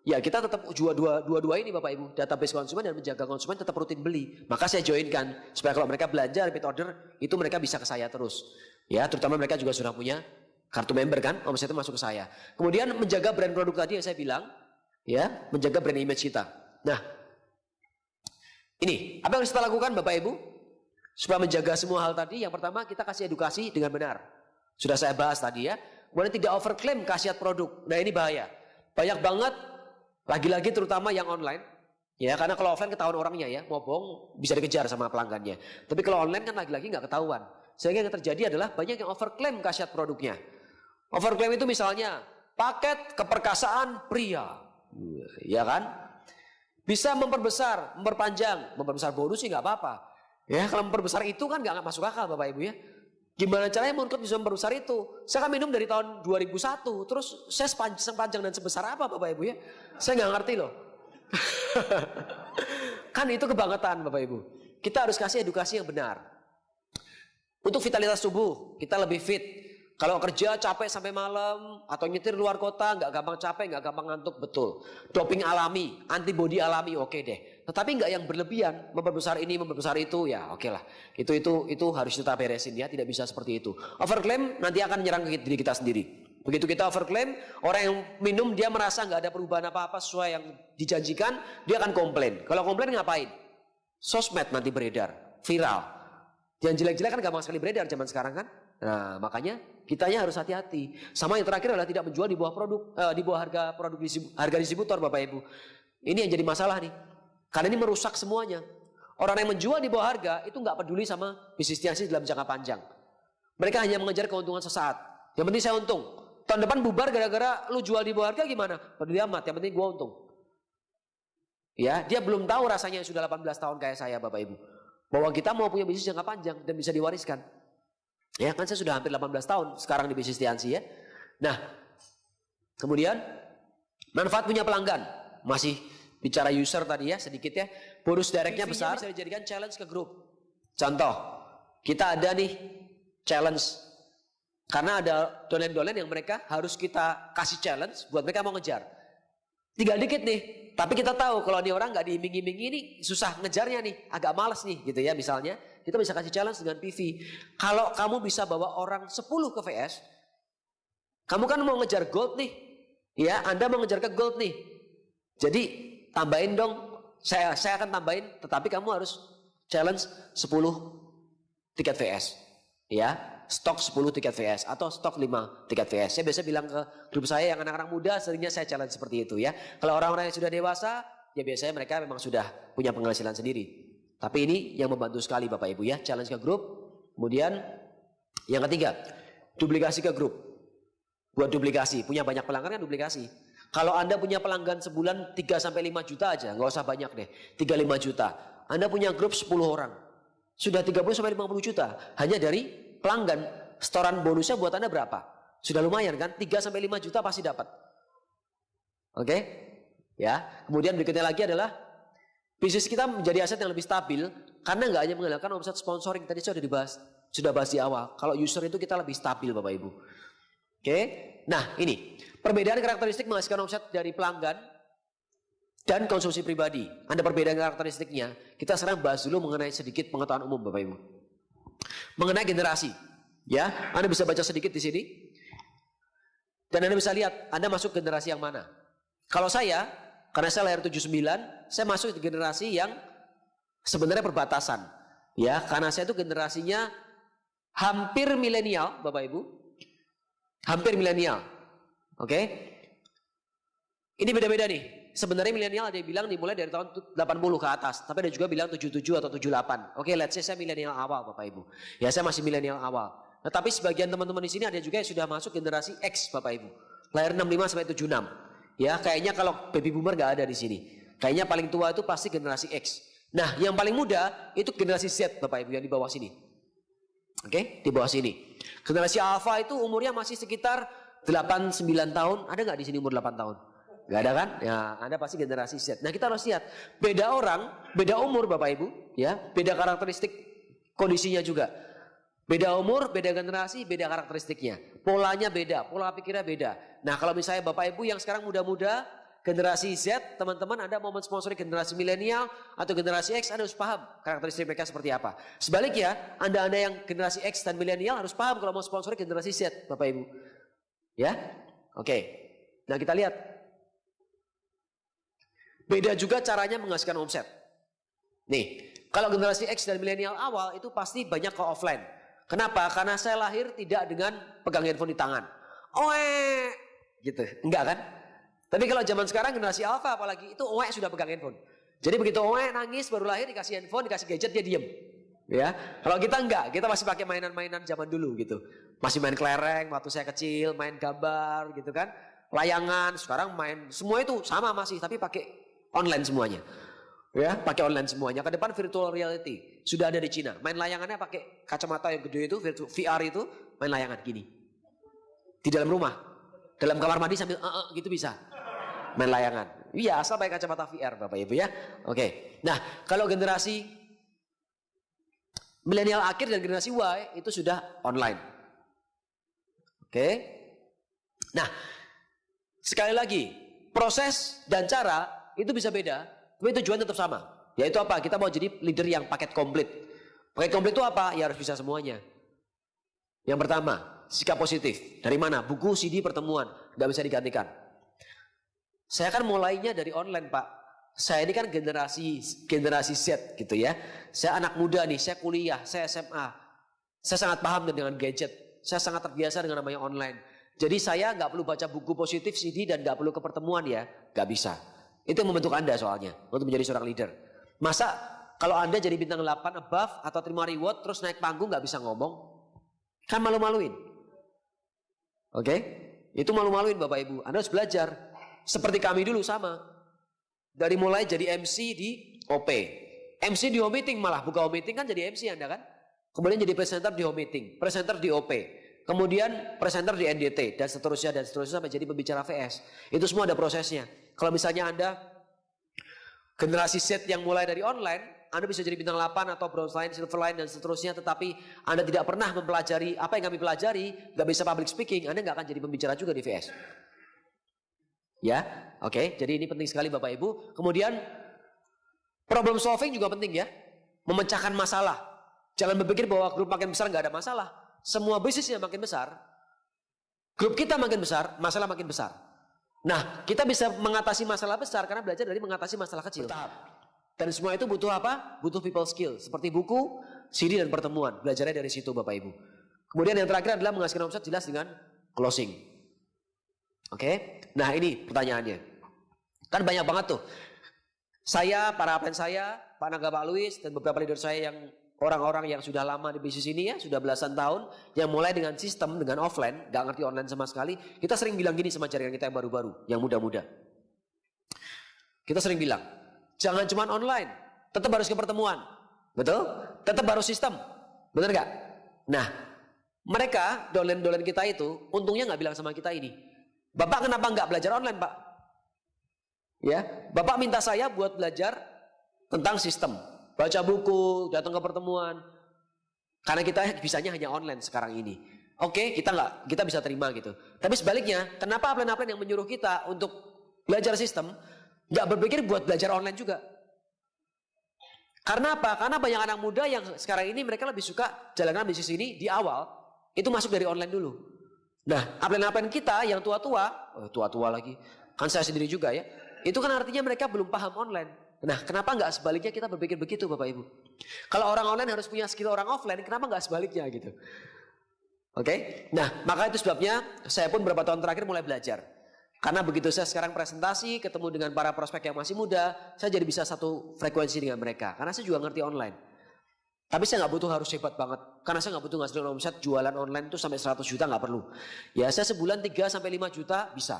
ya kita tetap dua-dua ini Bapak Ibu. Database konsumen dan menjaga konsumen tetap rutin beli. Maka saya joinkan, supaya kalau mereka belanja, repeat order, itu mereka bisa ke saya terus. Ya, terutama mereka juga sudah punya kartu member kan, omset itu masuk ke saya. Kemudian menjaga brand produk tadi yang saya bilang, ya, menjaga brand image kita. Nah, ini apa yang harus kita lakukan Bapak Ibu supaya menjaga semua hal tadi? Yang pertama kita kasih edukasi dengan benar. Sudah saya bahas tadi ya. Kemudian tidak overclaim khasiat produk. Nah ini bahaya. Banyak banget, lagi-lagi terutama yang online. Ya karena kalau offline ketahuan orangnya ya, mau bohong bisa dikejar sama pelanggannya. Tapi kalau online kan lagi-lagi nggak ketahuan. Sehingga yang terjadi adalah banyak yang overclaim khasiat produknya. Overclaim itu misalnya paket keperkasaan pria, ya kan? Bisa memperbesar, memperpanjang, memperbesar bonus sih nggak apa-apa. Ya kalau memperbesar itu kan nggak masuk akal Bapak Ibu ya. Gimana caranya Moncler bisa memperbesar itu? Saya kan minum dari tahun 2001, terus saya sepanjang dan sebesar apa Bapak Ibu ya? Saya nggak ngerti loh. Kan itu kebangetan Bapak Ibu. Kita harus kasih edukasi yang benar. Untuk vitalitas tubuh, kita lebih fit. Kalau kerja capek sampai malam atau nyetir luar kota nggak gampang capek, nggak gampang ngantuk, betul. Doping alami, antibody alami, oke deh. Tetapi nggak yang berlebihan, memperbesar ini, memperbesar itu, ya oke lah. Itu harus kita beresin ya, tidak bisa seperti itu. Overclaim nanti akan menyerang ke diri kita sendiri. Begitu kita overclaim, orang yang minum dia merasa nggak ada perubahan apa-apa sesuai yang dijanjikan, dia akan komplain. Kalau komplain ngapain? Sosmed nanti beredar, viral. Yang jelek-jelek kan gampang sekali beredar zaman sekarang kan. Nah makanya kitanya harus hati-hati. Sama yang terakhir adalah tidak menjual di bawah di bawah harga distributor Bapak Ibu. Ini yang jadi masalah nih. Karena ini merusak semuanya. Orang yang menjual di bawah harga itu nggak peduli sama bisnisnya dalam jangka panjang. Mereka hanya mengejar keuntungan sesaat. Yang penting saya untung. Tahun depan bubar gara-gara lu jual di bawah harga gimana? Peduli amat. Yang penting gua untung. Ya, dia belum tahu rasanya sudah 18 tahun kayak saya Bapak Ibu. Bahwa kita mau punya bisnis jangka panjang dan bisa diwariskan. Ya kan saya sudah hampir 18 tahun sekarang di bisnis Tiansi ya. Nah, kemudian manfaat punya pelanggan. Masih bicara user tadi ya sedikit ya. Bonus directnya besar. Bisa dijadikan challenge ke grup. Contoh, kita ada nih challenge. Karena ada dolen-dolen yang mereka harus kita kasih challenge buat mereka mau ngejar. Tinggal dikit nih. Tapi kita tahu kalau nih orang nggak diiming-imingi ini susah ngejarnya nih, agak malas nih gitu ya misalnya. Kita bisa kasih challenge dengan PV. Kalau kamu bisa bawa orang 10 ke VS, kamu kan mau ngejar gold nih. Ya, Anda mau ngejar ke gold nih. Jadi tambahin dong, saya akan tambahin, tetapi kamu harus challenge 10 tiket VS. Ya, stok 10 tiket VS atau stok 5 tiket VS. Saya biasa bilang ke grup saya yang anak-anak muda, seringnya saya challenge seperti itu ya. Kalau orang-orang yang sudah dewasa, ya biasanya mereka memang sudah punya penghasilan sendiri. Tapi ini yang membantu sekali Bapak Ibu ya, challenge ke grup. Kemudian yang ketiga, duplikasi ke grup. Buat duplikasi, punya banyak pelanggan kan duplikasi. Kalau Anda punya pelanggan sebulan 3-5 juta aja, nggak usah banyak deh, 3-5 juta. Anda punya grup 10 orang, sudah 30-50 juta. Hanya dari pelanggan, setoran bonusnya buat Anda berapa? Sudah lumayan kan, 3-5 juta pasti dapat. Oke? Ya, kemudian berikutnya lagi adalah bisnis kita menjadi aset yang lebih stabil karena nggak hanya mengandalkan omset sponsoring. Tadi sudah bahas di awal. Kalau user itu kita lebih stabil Bapak Ibu. Oke, nah ini perbedaan karakteristik menghasilkan omset dari pelanggan dan konsumsi pribadi. Ada perbedaan karakteristiknya. Kita sekarang bahas dulu mengenai sedikit pengetahuan umum Bapak Ibu. Mengenai generasi, ya, Anda bisa baca sedikit di sini dan Anda bisa lihat Anda masuk generasi yang mana. Kalau saya, karena saya lahir 79, saya masuk di generasi yang sebenarnya perbatasan. Ya, karena saya itu generasinya hampir milenial, Bapak Ibu. Hampir milenial. Oke? Ini beda-beda nih. Sebenarnya milenial ada yang bilang dimulai dari tahun 80 ke atas, tapi ada juga bilang 77 atau 78. Oke, let's say saya milenial awal, Bapak Ibu. Ya, saya masih milenial awal. Nah, tapi sebagian teman-teman di sini ada juga yang sudah masuk generasi X, Bapak Ibu. Lahir 65 sampai 76. Ya, kayaknya kalau baby boomer nggak ada di sini. Kayaknya paling tua itu pasti generasi X. Nah, yang paling muda itu generasi Z, Bapak Ibu, yang di bawah sini. Oke, di bawah sini. Generasi Alpha itu umurnya masih sekitar 8-9 tahun. Ada nggak di sini umur 8 tahun? Nggak ada kan? Ya, Anda pasti generasi Z. Nah, kita harus lihat beda orang, beda umur Bapak Ibu, ya, beda karakteristik kondisinya juga. Beda umur, beda generasi, beda karakteristiknya. Polanya beda, pola pikirnya beda. Nah, kalau misalnya Bapak Ibu yang sekarang muda-muda, generasi Z, teman-teman Anda mau mensponsori generasi milenial atau generasi X, Anda harus paham karakteristik mereka seperti apa. Sebaliknya, Anda yang generasi X dan milenial harus paham kalau mau sponsori generasi Z, Bapak Ibu. Ya? Oke. Nah, kita lihat. Beda juga caranya menghasilkan omset. Nih, kalau generasi X dan milenial awal itu pasti banyak ke offline. Kenapa? Karena saya lahir tidak dengan pegang handphone di tangan. Oe, gitu. Enggak kan? Tapi kalau zaman sekarang generasi alpha apalagi itu oe sudah pegang handphone. Jadi begitu oe nangis baru lahir dikasih handphone, dikasih gadget dia diem. Ya. Kalau kita enggak, kita masih pakai mainan-mainan zaman dulu gitu. Masih main kelereng waktu saya kecil, main gambar gitu kan. Layangan, sekarang main semua itu sama masih tapi pakai online semuanya. Ya, pakai online semuanya. Ke depan virtual reality sudah ada di Cina. Main layangannya pakai kacamata yang gede itu, VR itu, main layangan gini. Di dalam rumah, dalam kamar mandi sambil gitu bisa. Main layangan. Iya, asal pakai kacamata VR Bapak Ibu ya. Oke. Nah, kalau generasi milenial akhir dan generasi Y itu sudah online. Oke. Nah, sekali lagi, proses dan cara itu bisa beda. Tapi tujuan tetap sama. Yaitu apa? Kita mau jadi leader yang paket komplit. Paket komplit itu apa? Ya harus bisa semuanya. Yang pertama, sikap positif. Dari mana? Buku, CD, pertemuan. Nggak bisa digantikan. Saya kan mulainya dari online, Pak. Saya ini kan generasi Z gitu ya. Saya anak muda nih, saya kuliah, saya SMA. Saya sangat paham dengan gadget. Saya sangat terbiasa dengan namanya online. Jadi saya nggak perlu baca buku positif, CD, dan nggak perlu ke pertemuan ya. Nggak bisa. Itu yang membentuk Anda soalnya untuk menjadi seorang leader. Masa kalau Anda jadi bintang 8 above atau terima reward terus naik panggung nggak bisa ngomong? Kan malu-maluin. Oke? Itu malu-maluin Bapak Ibu. Anda harus belajar. Seperti kami dulu sama. Dari mulai jadi MC di OP. MC di home meeting malah. Buka home meeting kan jadi MC Anda kan? Kemudian jadi presenter di home meeting. Presenter di OP. Kemudian presenter di NDT dan seterusnya sampai jadi pembicara VS. Itu semua ada prosesnya. Kalau misalnya Anda generasi Z yang mulai dari online, Anda bisa jadi bintang 8 atau bronze line, silver line dan seterusnya, tetapi Anda tidak pernah mempelajari apa yang kami pelajari, nggak bisa public speaking, Anda nggak akan jadi pembicara juga di VS. Ya, oke. Jadi ini penting sekali Bapak Ibu. Kemudian problem solving juga penting ya, memecahkan masalah. Jangan berpikir bahwa grup makin besar nggak ada masalah. Semua bisnisnya makin besar, grup kita makin besar, masalah makin besar. Nah, kita bisa mengatasi masalah besar karena belajar dari mengatasi masalah kecil. Dan semua itu butuh apa? Butuh people skill. Seperti buku, CD, dan pertemuan. Belajarnya dari situ Bapak Ibu. Kemudian yang terakhir adalah menghasilkan omset jelas dengan closing. Oke? Nah ini pertanyaannya. Kan banyak banget tuh. Saya, para apren saya, Pak Naga, Pak Luis, dan beberapa leader saya yang orang-orang yang sudah lama di bisnis ini ya, sudah belasan tahun, yang mulai dengan sistem, dengan offline, gak ngerti online sama sekali. Kita sering bilang gini sama jaringan kita yang baru-baru, yang muda-muda. Kita sering bilang, jangan cuma online, tetap harus ke pertemuan. Betul? Tetap harus sistem. Benar gak? Nah, mereka, dolen-dolen kita itu, untungnya gak bilang sama kita ini. Bapak kenapa gak belajar online Pak? Ya, Bapak minta saya buat belajar tentang sistem. Baca buku, datang ke pertemuan. Karena kita bisanya hanya online sekarang ini. Oke, kita bisa terima gitu. Tapi sebaliknya, kenapa aplen-aplen yang menyuruh kita untuk belajar sistem nggak berpikir buat belajar online juga? Karena apa? Karena banyak anak muda yang sekarang ini mereka lebih suka jalankan bisnis ini di awal itu masuk dari online dulu. Nah, aplen-aplen kita yang tua-tua lagi, kan saya sendiri juga ya. Itu kan artinya mereka belum paham online. Nah, kenapa nggak sebaliknya kita berpikir begitu Bapak Ibu? Kalau orang online harus punya skill orang offline, kenapa nggak sebaliknya gitu? Oke? Nah, maka itu sebabnya saya pun beberapa tahun terakhir mulai belajar. Karena begitu saya sekarang presentasi, ketemu dengan para prospek yang masih muda, saya jadi bisa satu frekuensi dengan mereka. Karena saya juga ngerti online. Tapi saya nggak butuh harus hebat banget. Karena saya nggak butuh ngasilin omset jualan online itu sampai 100 juta nggak perlu. Ya, saya sebulan 3 sampai 5 juta bisa.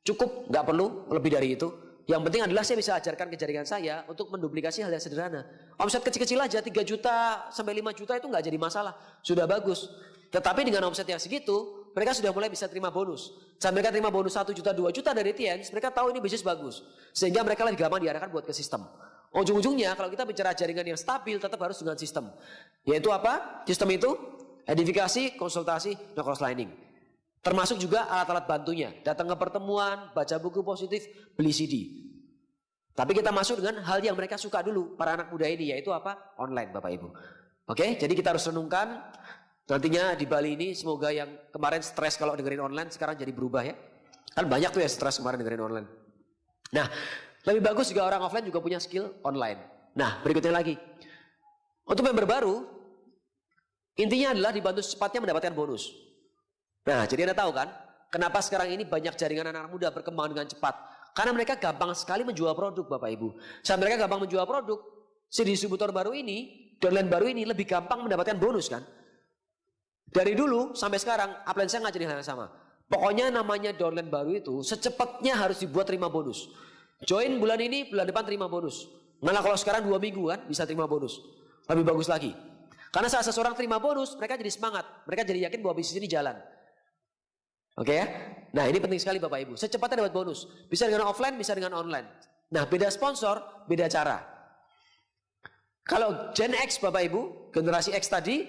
Cukup, nggak perlu lebih dari itu. Yang penting adalah saya bisa ajarkan ke jaringan saya untuk menduplikasi hal yang sederhana. Omset kecil-kecil aja 3 juta sampai 5 juta itu nggak jadi masalah. Sudah bagus. Tetapi dengan omset yang segitu, mereka sudah mulai bisa terima bonus. Saat mereka terima bonus 1 juta, 2 juta dari Tiens, mereka tahu ini bisnis bagus. Sehingga mereka lebih gampang diarahkan buat ke sistem. Ujung-ujungnya kalau kita bicara jaringan yang stabil tetap harus dengan sistem. Yaitu apa? Sistem itu edifikasi, konsultasi, no crosslining. Termasuk juga alat-alat bantunya. Datang ke pertemuan, baca buku positif, beli CD. Tapi kita masuk dengan hal yang mereka suka dulu. Para anak muda ini yaitu apa? Online Bapak Ibu. Oke, jadi kita harus renungkan. Nantinya di Bali ini semoga yang kemarin stres kalau dengerin online sekarang jadi berubah ya. Kan banyak tuh ya stres kemarin dengerin online. Nah, lebih bagus juga orang offline juga punya skill online. Nah, berikutnya lagi. Untuk member baru, intinya adalah dibantu secepatnya mendapatkan bonus. Nah, jadi Anda tahu kan, kenapa sekarang ini banyak jaringan anak muda berkembang dengan cepat? Karena mereka gampang sekali menjual produk Bapak Ibu. Saat mereka gampang menjual produk, si distributor baru ini, downline baru ini lebih gampang mendapatkan bonus kan? Dari dulu sampai sekarang, upline saya ngajarin hal yang sama. Pokoknya namanya downline baru itu secepatnya harus dibuat terima bonus. Join bulan ini, bulan depan terima bonus. Malah kalau sekarang 2 minggu kan bisa terima bonus. Lebih bagus lagi. Karena saat seseorang terima bonus, mereka jadi semangat. Mereka jadi yakin bahwa bisnis ini jalan. Oke ya? Nah ini penting sekali Bapak Ibu. Secepatnya dapat bonus. Bisa dengan offline, bisa dengan online. Nah beda sponsor, beda cara. Kalau Gen X Bapak Ibu, generasi X tadi,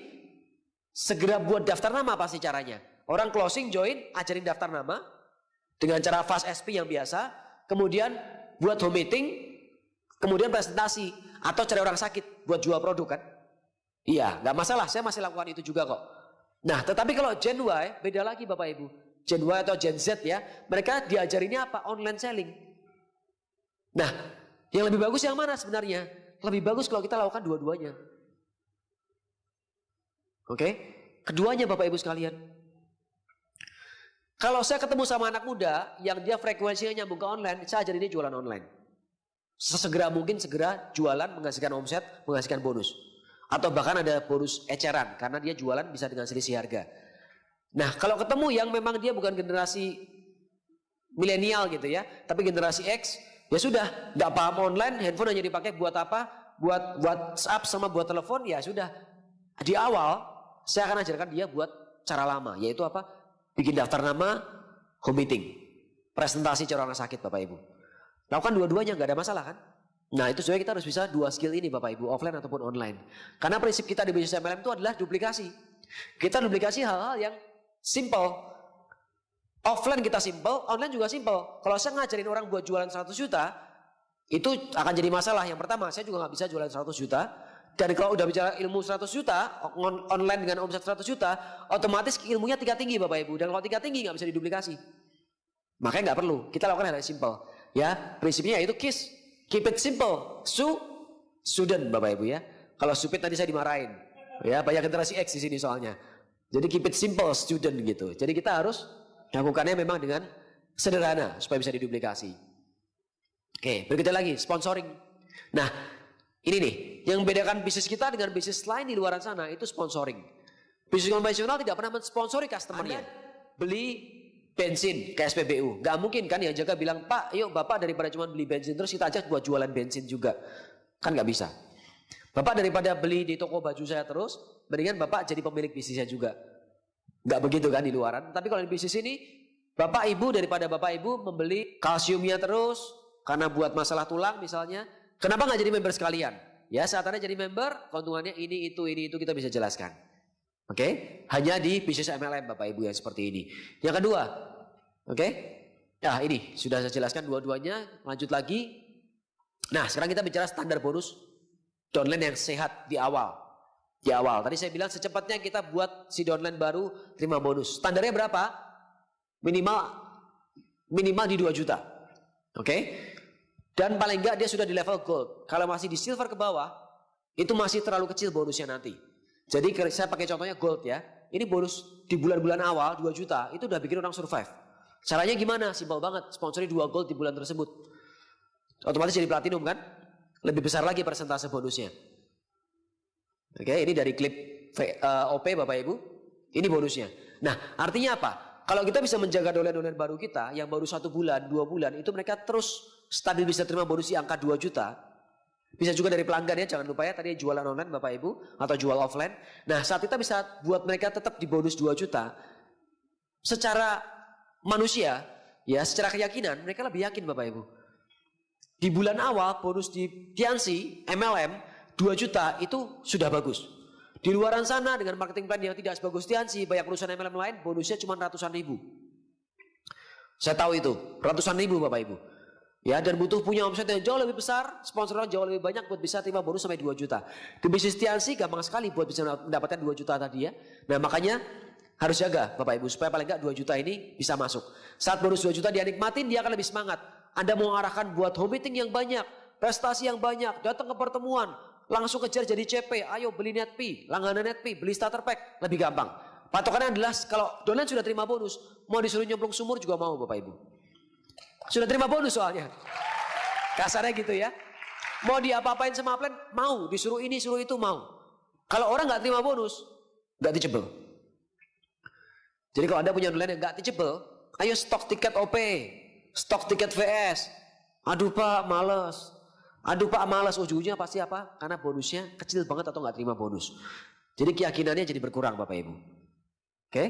segera buat daftar nama pasti caranya. Orang closing, join, ajarin daftar nama. Dengan cara fast SP yang biasa. Kemudian buat home meeting. Kemudian presentasi. Atau cari orang sakit buat jual produk kan. Iya, nggak masalah. Saya masih lakukan itu juga kok. Nah, tetapi kalau Gen Y, beda lagi Bapak Ibu. Gen Y atau Gen Z ya, mereka diajarinnya apa? Online selling. Nah, yang lebih bagus yang mana sebenarnya? Lebih bagus kalau kita lakukan dua-duanya. Oke? Keduanya Bapak Ibu sekalian. Kalau saya ketemu sama anak muda yang dia frekuensinya nyambung ke online, saya ajarin dia jualan online. Sesegera mungkin segera jualan, menghasilkan omset, menghasilkan bonus. Atau bahkan ada bonus eceran karena dia jualan bisa dengan selisih harga. Nah, kalau ketemu yang memang dia bukan generasi milenial gitu ya, tapi generasi X, ya sudah, nggak paham online, handphone hanya dipakai buat apa? Buat WhatsApp sama buat telepon, ya sudah. Di awal, saya akan ajarkan dia buat cara lama, yaitu apa? Bikin daftar nama, home meeting, presentasi cara orang sakit Bapak Ibu. Lakukan dua-duanya, nggak ada masalah kan? Nah itu sebenarnya kita harus bisa 2 skill ini Bapak Ibu, offline ataupun online. Karena prinsip kita di bisnis MLM itu adalah duplikasi. Kita duplikasi hal-hal yang simple. Offline kita simple, online juga simple. Kalau saya ngajarin orang buat jualan 100 juta, itu akan jadi masalah. Yang pertama, saya juga nggak bisa jualan 100 juta. Dan kalau udah bicara ilmu 100 juta, online dengan omset 100 juta, otomatis ilmunya tingkat tinggi Bapak Ibu. Dan kalau tingkat tinggi nggak bisa diduplikasi. Makanya nggak perlu. Kita lakukan hal yang simple. Ya, prinsipnya yaitu KISS. Keep it simple. Student Bapak Ibu ya. Kalau stupid tadi saya dimarahin. Ya, banyak generasi X di sini soalnya. Jadi keep it simple student gitu. Jadi kita harus lakukannya memang dengan sederhana supaya bisa diduplikasi. Oke, berikutnya lagi sponsoring. Nah, ini nih yang membedakan bisnis kita dengan bisnis lain di luar sana itu sponsoring. Bisnis konvensional tidak pernah mensponsori customernya. Beli bensin ke SPBU. Gak mungkin kan yang jaga bilang, Pak yuk Bapak daripada cuma beli bensin terus kita ajak buat jualan bensin juga. Kan gak bisa. Bapak daripada beli di toko baju saya terus, mendingan Bapak jadi pemilik bisnisnya juga. Gak begitu kan di luaran. Tapi kalau di bisnis ini, Bapak Ibu daripada Bapak Ibu membeli kalsiumnya terus, karena buat masalah tulang misalnya, kenapa gak jadi member sekalian? Ya saat Anda jadi member, keuntungannya ini itu kita bisa jelaskan. Oke, hanya di bisnis MLM Bapak Ibu yang seperti ini. Yang kedua, oke, nah ini sudah saya jelaskan dua-duanya. Lanjut lagi. Nah sekarang kita bicara standar bonus downline yang sehat di awal. Di awal, tadi saya bilang secepatnya kita buat si downline baru terima bonus. Standarnya berapa? Minimal di 2 juta. Oke, dan paling enggak dia sudah di level gold. Kalau masih di silver ke bawah, itu masih terlalu kecil bonusnya nanti. Jadi saya pakai contohnya gold ya. Ini bonus di bulan-bulan awal 2 juta. Itu udah bikin orang survive. Caranya gimana? Simpel banget. Sponsori 2 gold di bulan tersebut. Otomatis jadi platinum kan? Lebih besar lagi persentase bonusnya. Oke, ini dari klip OP Bapak Ibu. Ini bonusnya. Nah artinya apa? kalau kita bisa menjaga dolen-dolen baru kita yang baru 1 bulan, 2 bulan, itu mereka terus stabil bisa terima bonus di angka 2 juta. Bisa juga dari pelanggan ya, jangan lupa ya tadi jualan online Bapak Ibu atau jual offline. Nah saat kita bisa buat mereka tetap di bonus 2 juta, secara manusia ya, secara keyakinan mereka lebih yakin Bapak Ibu. Di bulan awal bonus di Tiansi, MLM 2 juta itu sudah bagus. Di luaran sana dengan marketing plan yang tidak sebagus Tiansi, banyak perusahaan MLM lain bonusnya cuma ratusan ribu. Saya tahu itu, ratusan ribu Bapak Ibu. Ya, dan butuh punya omset yang jauh lebih besar, sponsor yang jauh lebih banyak buat bisa terima bonus sampai 2 juta. Di bisnis Tiansi gampang sekali buat bisa mendapatkan 2 juta tadi ya. Nah makanya harus jaga Bapak Ibu supaya paling enggak 2 juta ini bisa masuk. Saat bonus 2 juta dia nikmatin, dia akan lebih semangat. Anda mau arahkan buat home meeting yang banyak, prestasi yang banyak, datang ke pertemuan, langsung kejar jadi CP, ayo beli NetP, langganan NetP, beli starter pack, lebih gampang. Patokannya adalah kalau downline sudah terima bonus, mau disuruh nyemplung sumur juga mau Bapak Ibu. Sudah terima bonus soalnya. Kasarnya gitu ya. Mau diapa-apain sama upline, mau. Disuruh ini, suruh itu, mau. Kalau orang nggak terima bonus, nggak teachable. Jadi kalau Anda punya downline yang nggak teachable, ayo stok tiket OP, stok tiket VS. Aduh Pak, males. Aduh Pak malas, ujungnya pasti apa? Karena bonusnya kecil banget atau nggak terima bonus. Jadi keyakinannya jadi berkurang Bapak Ibu. Oke?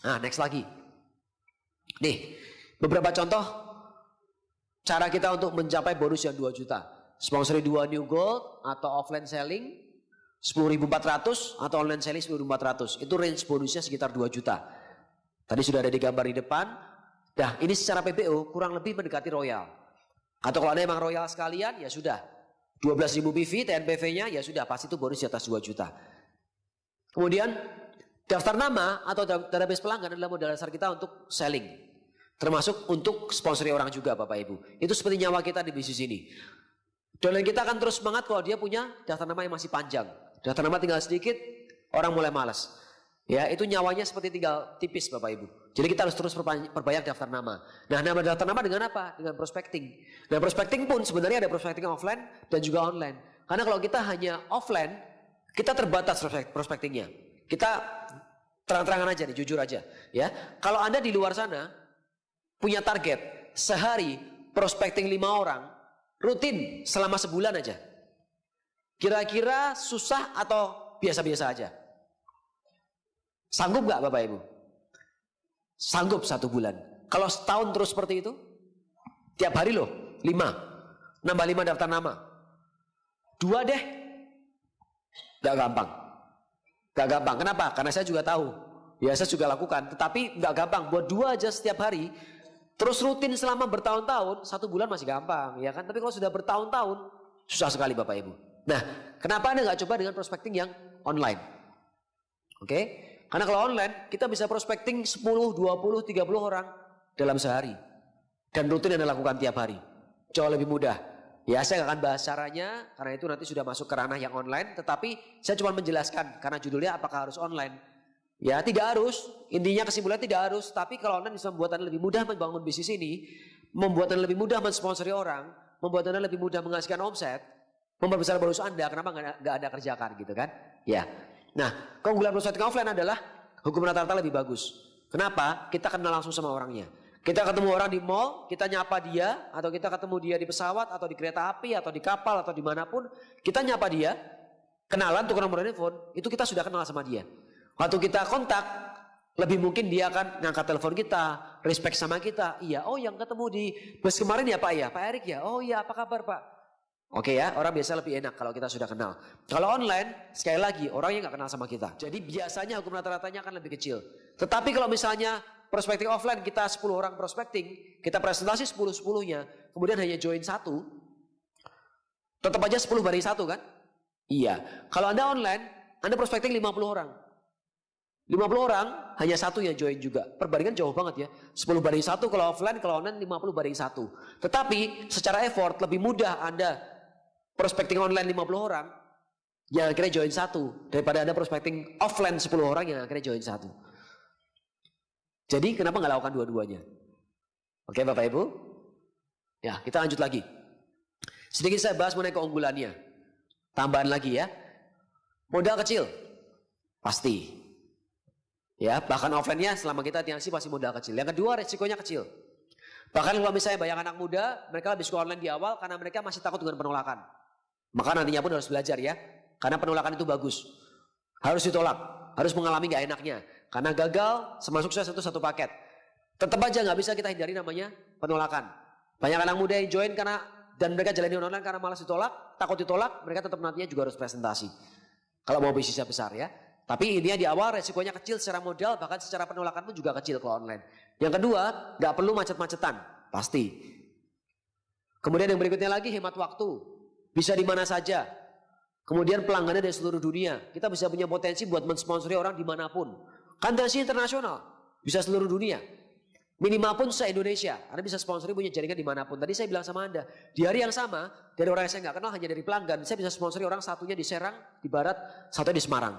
Nah next lagi. Nih beberapa contoh cara kita untuk mencapai bonus yang 2 juta. Sponsori 2 new gold atau offline selling 10.400 atau online selling 10.400. Itu range bonusnya sekitar 2 juta. Tadi sudah ada di gambar di depan. Nah ini secara PBO kurang lebih mendekati royal. Atau kalau Anda memang royal sekalian, ya sudah. 12.000 PV, TNPV-nya, ya sudah. Pasti itu bonus di atas 2 juta. Kemudian, daftar nama atau database pelanggan adalah modal dasar kita untuk selling. Termasuk untuk sponsori orang juga Bapak Ibu. Itu seperti nyawa kita di bisnis ini. Dan kita akan terus semangat kalau dia punya daftar nama yang masih panjang. Daftar nama tinggal sedikit, orang mulai malas. Ya, itu nyawanya seperti tinggal tipis Bapak Ibu. Jadi kita harus terus perbanyak daftar nama. Nah, nama daftar nama dengan apa? Dengan prospecting. Nah, prospecting pun sebenarnya ada prospecting offline dan juga online. Karena kalau kita hanya offline, kita terbatas prospectingnya. Kita terang-terangan aja nih, jujur aja. Ya, kalau Anda di luar sana punya target sehari prospecting 5 orang, rutin selama sebulan aja. Kira-kira susah atau biasa-biasa aja? Sanggup gak Bapak Ibu? Sanggup 1 bulan. Kalau setahun terus seperti itu, tiap hari loh, 5. Nambah 5 daftar nama. 2 deh. Gak gampang. Gak gampang. Kenapa? Karena saya juga tahu. Ya saya juga lakukan. Tetapi gak gampang. Buat 2 aja setiap hari. Terus rutin selama bertahun-tahun, 1 bulan masih gampang. Ya kan? Tapi kalau sudah bertahun-tahun, susah sekali Bapak Ibu. Nah, kenapa Anda gak coba dengan prospecting yang online? Oke? Karena kalau online, kita bisa prospecting 10, 20, 30 orang dalam sehari. Dan rutin Anda lakukan tiap hari. Jauh lebih mudah. Ya saya gak akan bahas caranya, karena itu nanti sudah masuk ke ranah yang online. Tetapi saya cuma menjelaskan, karena judulnya apakah harus online. Ya tidak harus, intinya kesimpulannya tidak harus. Tapi kalau online bisa membuat Anda lebih mudah membangun bisnis ini. Membuat Anda lebih mudah mensponsori orang. Membuat Anda lebih mudah menghasilkan omset. Memperbesar bonus Anda, kenapa gak Anda kerjakan gitu kan. Ya. Nah, keunggulan prospecting offline adalah hukum rata-rata lebih bagus. Kenapa? Kita kenal langsung sama orangnya. Kita ketemu orang di mall, kita nyapa dia, atau kita ketemu dia di pesawat, atau di kereta api, atau di kapal, atau dimanapun. Kita nyapa dia, kenalan, tukar nomor telepon, itu kita sudah kenal sama dia. Waktu kita kontak, lebih mungkin dia akan ngangkat telepon kita, respect sama kita. Iya, oh yang ketemu di bus kemarin ya Pak ya, Pak Erik ya. Oh iya, apa kabar Pak? Oke ya, orang biasa lebih enak kalau kita sudah kenal. Kalau online, sekali lagi orangnya nggak kenal sama kita. Jadi biasanya hukum rata-ratanya akan lebih kecil. Tetapi kalau misalnya prospecting offline kita 10 orang prospecting, kita presentasi 10-10-nya, kemudian hanya join 1, tetap aja 10 banding 1 kan? Iya. Kalau Anda online, Anda prospecting 50 orang. 50 orang, hanya 1 yang join juga. Perbandingan jauh banget ya. 10 banding 1 kalau offline, kalau online 50 banding 1. Tetapi secara effort lebih mudah Anda prospecting online 50 orang yang akhirnya join 1 daripada Anda prospecting offline 10 orang yang akhirnya join 1. Jadi kenapa nggak lakukan dua-duanya? Oke Bapak Ibu? Ya kita lanjut lagi. Sedikit saya bahas mengenai keunggulannya. Tambahan lagi ya. Modal kecil. Pasti. Ya, bahkan offline-nya selama kita atiansi pasti modal kecil. Yang kedua, resikonya kecil. Bahkan kalau misalnya banyak anak muda, mereka lebih suka online di awal karena mereka masih takut dengan penolakan. Maka nantinya pun harus belajar ya. Karena penolakan itu bagus. Harus ditolak, harus mengalami gak enaknya. Karena gagal sama sukses itu satu paket. Tetap aja gak bisa kita hindari namanya penolakan. Banyak anak muda yang join dan mereka jalanin online karena malas ditolak, takut ditolak, mereka tetap nantinya juga harus presentasi. Kalau mau bisnisnya besar ya. Tapi intinya di awal resikonya kecil secara modal, bahkan secara penolakan pun juga kecil kalau online. Yang kedua, gak perlu macet-macetan, pasti. Kemudian yang berikutnya lagi hemat waktu. Bisa di mana saja. Kemudian pelanggannya dari seluruh dunia. Kita bisa punya potensi buat mensponsori orang dimanapun. Kandasi internasional, bisa seluruh dunia. Minimal pun se-Indonesia. Anda bisa sponsori punya jaringan dimanapun. Tadi saya bilang sama Anda, di hari yang sama, dari orang yang saya gak kenal hanya dari pelanggan, saya bisa sponsori orang satunya di Serang, di Barat, satunya di Semarang.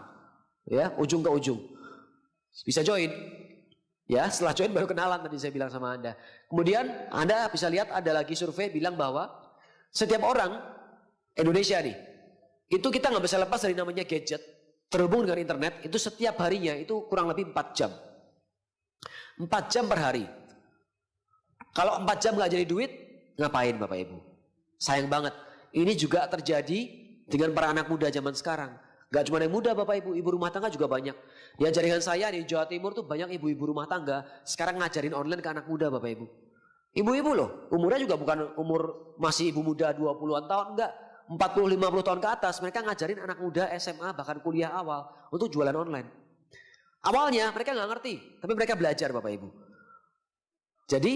Ya, ujung ke ujung. Bisa join. Ya, setelah join baru kenalan tadi saya bilang sama Anda. Kemudian Anda bisa lihat ada lagi survei bilang bahwa setiap orang Indonesia nih, itu kita nggak bisa lepas dari namanya gadget, terhubung dengan internet, itu setiap harinya itu kurang lebih 4 jam. 4 jam per hari. Kalau 4 jam nggak jadi duit, ngapain Bapak Ibu? Sayang banget. Ini juga terjadi dengan para anak muda zaman sekarang. Gak cuma yang muda Bapak Ibu, ibu rumah tangga juga banyak. Ya jaringan saya di Jawa Timur tuh banyak ibu-ibu rumah tangga sekarang ngajarin online ke anak muda Bapak Ibu. Ibu-ibu loh, umurnya juga bukan umur masih ibu muda 20-an tahun, enggak. 40-50 tahun ke atas, mereka ngajarin anak muda SMA bahkan kuliah awal untuk jualan online. Awalnya mereka gak ngerti, tapi mereka belajar Bapak Ibu. Jadi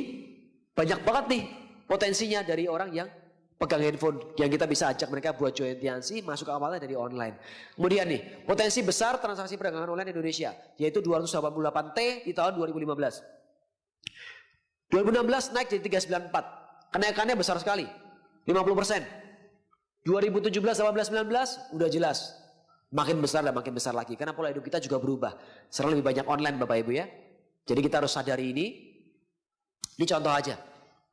banyak banget nih potensinya dari orang yang pegang handphone yang kita bisa ajak mereka buat join atiansi, masuk awalnya dari online. Kemudian nih, potensi besar transaksi perdagangan online Indonesia, yaitu 288T di tahun 2015. 2016 naik jadi 394. Kenaikannya besar sekali, 50%. 2017, 18, 19 udah jelas. Makin besar dan makin besar lagi. Karena pola hidup kita juga berubah. Sekarang lebih banyak online Bapak Ibu ya. Jadi kita harus sadari ini. Ini contoh aja.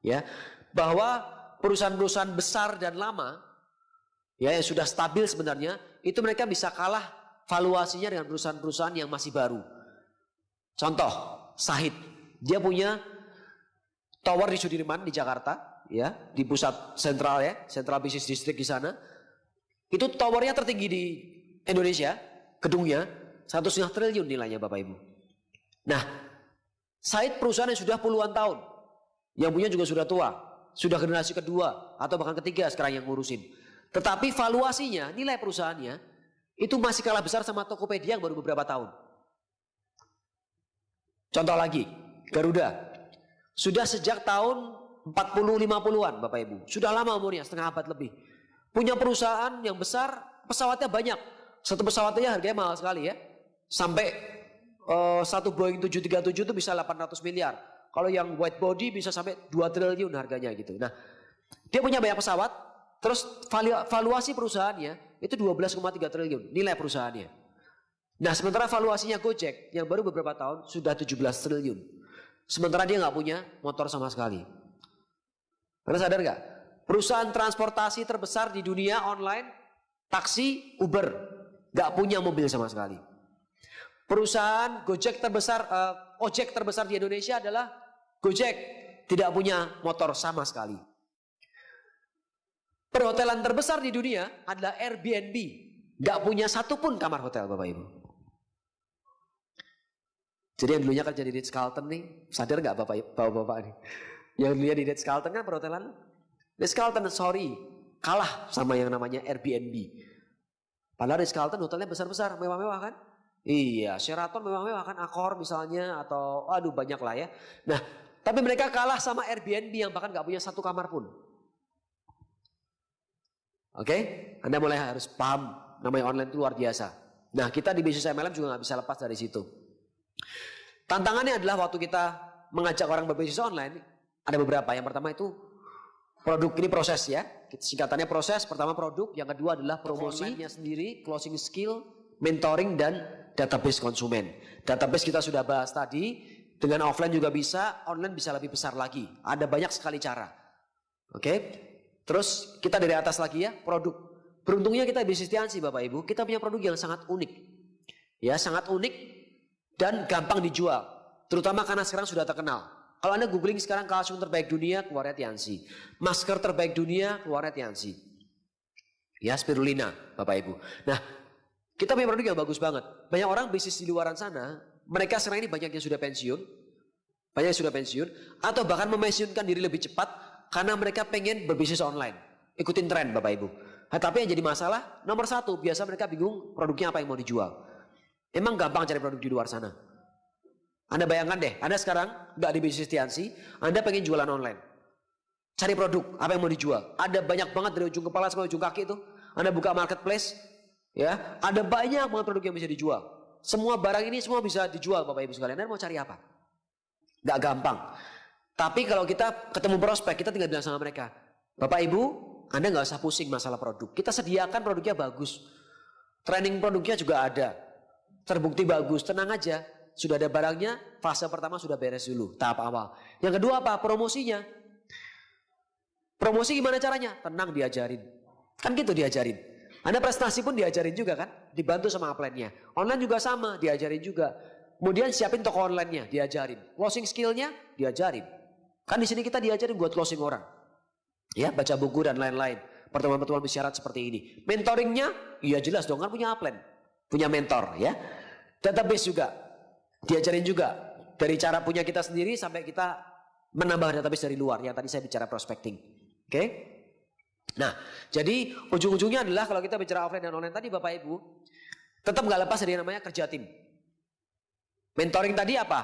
Ya, bahwa perusahaan-perusahaan besar dan lama ya yang sudah stabil sebenarnya itu mereka bisa kalah valuasinya dengan perusahaan-perusahaan yang masih baru. Contoh, Sahid, dia punya tower di Sudirman di Jakarta ya, di pusat sentral ya, Central Business District di sana. Itu towernya tertinggi di Indonesia, gedungnya 1,5 triliun nilainya Bapak Ibu. Nah, Sahid perusahaan yang sudah puluhan tahun, yang punya juga sudah tua. Sudah generasi kedua atau bahkan ketiga sekarang yang ngurusin. Tetapi valuasinya, nilai perusahaannya itu masih kalah besar sama Tokopedia yang baru beberapa tahun. Contoh lagi, Garuda. Sudah sejak tahun 40-50-an Bapak Ibu. Sudah lama umurnya, setengah abad lebih. Punya perusahaan yang besar, pesawatnya banyak. Satu pesawatnya harganya mahal sekali ya. Sampai satu Boeing 737 itu bisa 800 miliar. Kalau yang white body bisa sampai 2 triliun harganya gitu. Nah, dia punya banyak pesawat, terus valuasi perusahaannya itu 12,3 triliun nilai perusahaannya. Nah, sementara valuasinya Gojek yang baru beberapa tahun sudah 17 triliun. Sementara dia nggak punya motor sama sekali. Anda sadar nggak? Perusahaan transportasi terbesar di dunia online, taksi, Uber, nggak punya mobil sama sekali. Perusahaan ojek terbesar di Indonesia adalah Gojek, tidak punya motor sama sekali. Perhotelan terbesar di dunia adalah Airbnb, nggak punya satupun kamar hotel Bapak Ibu. Jadi yang dulunya kerja di Ritz-Carlton nih, sadar nggak Bapak-Bapak nih? Yang dulunya di Ritz-Carlton kan perhotelan, Ritz-Carlton kalah sama yang namanya Airbnb. Padahal Ritz-Carlton hotelnya besar-besar, mewah-mewah kan? Iya, Sheraton mewah-mewah kan, Accor misalnya atau aduh banyak lah ya. Nah, tapi mereka kalah sama Airbnb yang bahkan gak punya satu kamar pun. Oke, Anda mulai harus paham namanya online itu luar biasa. Nah, kita di bisnis MLM juga gak bisa lepas dari situ. Tantangannya adalah waktu kita mengajak orang berbisnis online, ada beberapa. Yang pertama itu produk, ini proses ya. Singkatannya proses, pertama produk, yang kedua adalah promosinya sendiri, closing skill, mentoring dan database konsumen. Database kita sudah bahas tadi, dengan offline juga bisa, online bisa lebih besar lagi. Ada banyak sekali cara. Oke. Terus kita dari atas lagi ya, produk. Beruntungnya kita bisnis atiansi Bapak Ibu, kita punya produk yang sangat unik. Ya, sangat unik dan gampang dijual. Terutama karena sekarang sudah terkenal. Kalau Anda googling sekarang kalsium terbaik dunia, keluarnya Tianxi. Masker terbaik dunia, keluarnya Tianxi. Ya, spirulina, Bapak Ibu. Nah, kita punya produk yang bagus banget. Banyak orang bisnis di luaran sana, mereka sekarang ini banyak yang sudah pensiun. Banyak yang sudah pensiun. Atau bahkan memensiunkan diri lebih cepat karena mereka pengen berbisnis online. Ikutin tren Bapak Ibu. Nah, tapi yang jadi masalah, nomor satu, biasa mereka bingung produknya apa yang mau dijual. Emang gampang cari produk di luar sana. Anda bayangkan deh, Anda sekarang nggak di bisnis Tianxi, Anda pengen jualan online. Cari produk, apa yang mau dijual. Ada banyak banget dari ujung kepala sampai ujung kaki itu. Anda buka marketplace, ya, ada banyak banget produk yang bisa dijual. Semua barang ini semua bisa dijual Bapak Ibu sekalian. Anda mau cari apa? Nggak gampang. Tapi kalau kita ketemu prospek, kita tinggal bilang sama mereka, Bapak Ibu, Anda nggak usah pusing masalah produk. Kita sediakan produknya bagus. Training produknya juga ada. Terbukti bagus, tenang aja. Sudah ada barangnya, fase pertama sudah beres dulu, tahap awal. Yang kedua apa? Promosinya. Promosi gimana caranya? Tenang, diajarin. Kan gitu diajarin. Anda prestasi pun diajarin juga kan? Dibantu sama upline-nya. Online juga sama, diajarin juga. Kemudian siapin toko online-nya, diajarin. Closing skill-nya, diajarin. Kan di sini kita diajarin buat closing orang. Ya, baca buku dan lain-lain. Pertemuan-pertemuan bersyarat seperti ini. Mentoringnya, iya jelas dong kan punya upline. Punya mentor ya. Database juga. Diajarin juga dari cara punya kita sendiri sampai kita menambah database dari luar yang tadi saya bicara prospecting. Oke? Nah, jadi ujung-ujungnya adalah kalau kita bicara offline dan online tadi Bapak Ibu, tetap nggak lepas dari yang namanya kerja tim. Mentoring tadi apa?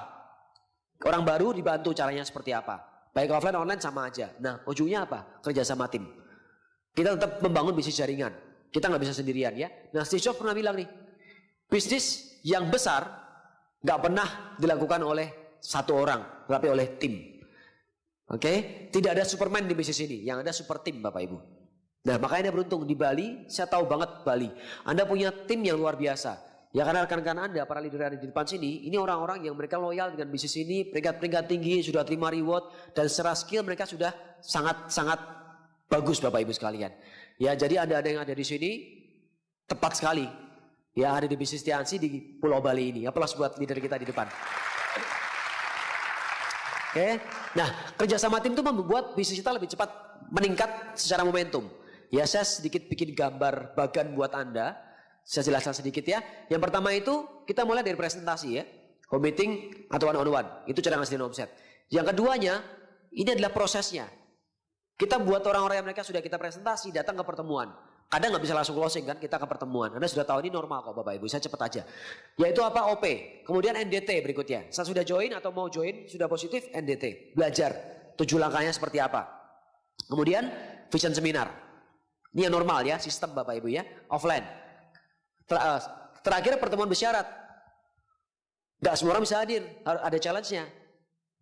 Orang baru dibantu caranya seperti apa? Baik offline online sama aja. Nah, ujungnya apa? Kerja sama tim. Kita tetap membangun bisnis jaringan. Kita nggak bisa sendirian ya. Nah, Steve Jobs pernah bilang nih, bisnis yang besar nggak pernah dilakukan oleh satu orang, tapi oleh tim. Oke, tidak ada Superman di bisnis ini, yang ada super tim Bapak Ibu. Nah, makanya Anda beruntung di Bali, saya tahu banget Bali. Anda punya tim yang luar biasa. Ya karena rekan-rekan Anda, para leader yang ada di depan sini, ini orang-orang yang mereka loyal dengan bisnis ini, peringkat-peringkat tinggi, sudah terima reward, dan secara skill mereka sudah sangat-sangat bagus Bapak Ibu sekalian. Ya, jadi ada yang ada di sini, tepat sekali. Ya, ada di bisnis Tianxi di Pulau Bali ini. Aplaus buat leader kita di depan. Oke. Nah, kerjasama tim itu membuat bisnis kita lebih cepat meningkat secara momentum. Ya, saya sedikit bikin gambar bagan buat Anda. Saya jelaskan sedikit ya. Yang pertama itu kita mulai dari presentasi ya. Home meeting atau one on one. Itu cara ngasihin omset. Yang keduanya, ini adalah prosesnya. Kita buat orang-orang yang mereka sudah kita presentasi datang ke pertemuan. Kadang nggak bisa langsung closing kan, kita ke pertemuan. Anda sudah tahu ini normal kok Bapak Ibu, saya cepat aja. Yaitu apa? OP, kemudian NDT berikutnya. Saya sudah join atau mau join, sudah positif, NDT. Belajar, 7 langkahnya seperti apa. Kemudian vision seminar. Ini yang normal ya, sistem Bapak Ibu ya, offline. Terakhir pertemuan bersyarat. Nggak semua orang bisa hadir, harus ada challenge-nya.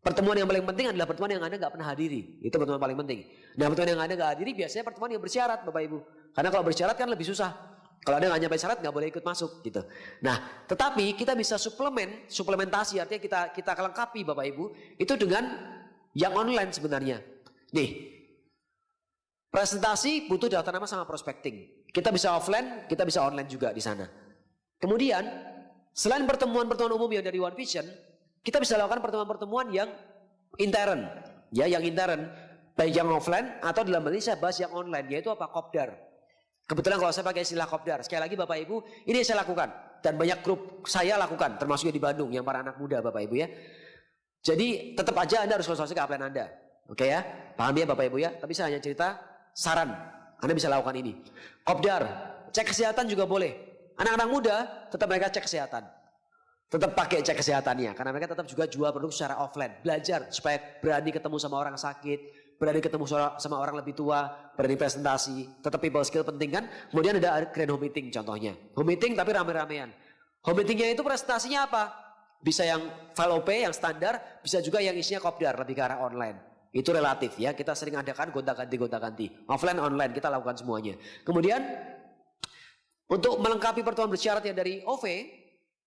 Pertemuan yang paling penting adalah pertemuan yang Anda nggak pernah hadiri. Itu pertemuan paling penting. Nah, pertemuan yang Anda nggak hadiri biasanya pertemuan yang bersyarat Bapak Ibu. Karena kalau bersyarat kan lebih susah. Kalau Anda nggak nyampe syarat nggak boleh ikut masuk gitu. Nah, tetapi kita bisa suplementasi artinya kita kelengkapi Bapak Ibu itu dengan yang online sebenarnya. Nih, presentasi butuh daftar nama sama prospecting. Kita bisa offline, kita bisa online juga di sana. Kemudian selain pertemuan-pertemuan umum yang dari One Vision, kita bisa lakukan pertemuan-pertemuan yang intern, ya yang intern, baik yang offline atau dalam hal ini saya bahas yang online, yaitu apa? Kopdar. Kebetulan kalau saya pakai istilah kopdar, sekali lagi Bapak Ibu, ini yang saya lakukan dan banyak grup saya lakukan, termasuk di Bandung yang para anak muda Bapak Ibu ya. Jadi tetap aja Anda harus konsultasi ke upline Anda, oke ya? Paham ya Bapak Ibu ya? Tapi saya hanya cerita saran, Anda bisa lakukan ini. Kopdar, cek kesehatan juga boleh. Anak-anak muda tetap mereka cek kesehatan. Tetap pakai cek kesehatannya karena mereka tetap juga jual produk secara offline. Belajar supaya berani ketemu sama orang sakit, berani ketemu sama orang lebih tua, berani presentasi. Tetap people skill penting kan. Kemudian ada grand home meeting contohnya. Home meeting tapi rame-ramean. Home meetingnya itu presentasinya apa? Bisa yang file OP yang standar, bisa juga yang isinya kopdar lebih ke arah online. Itu relatif ya. Kita sering adakan gonta-ganti. Offline online kita lakukan semuanya. Kemudian untuk melengkapi pertemuan bersyarat yang dari OV,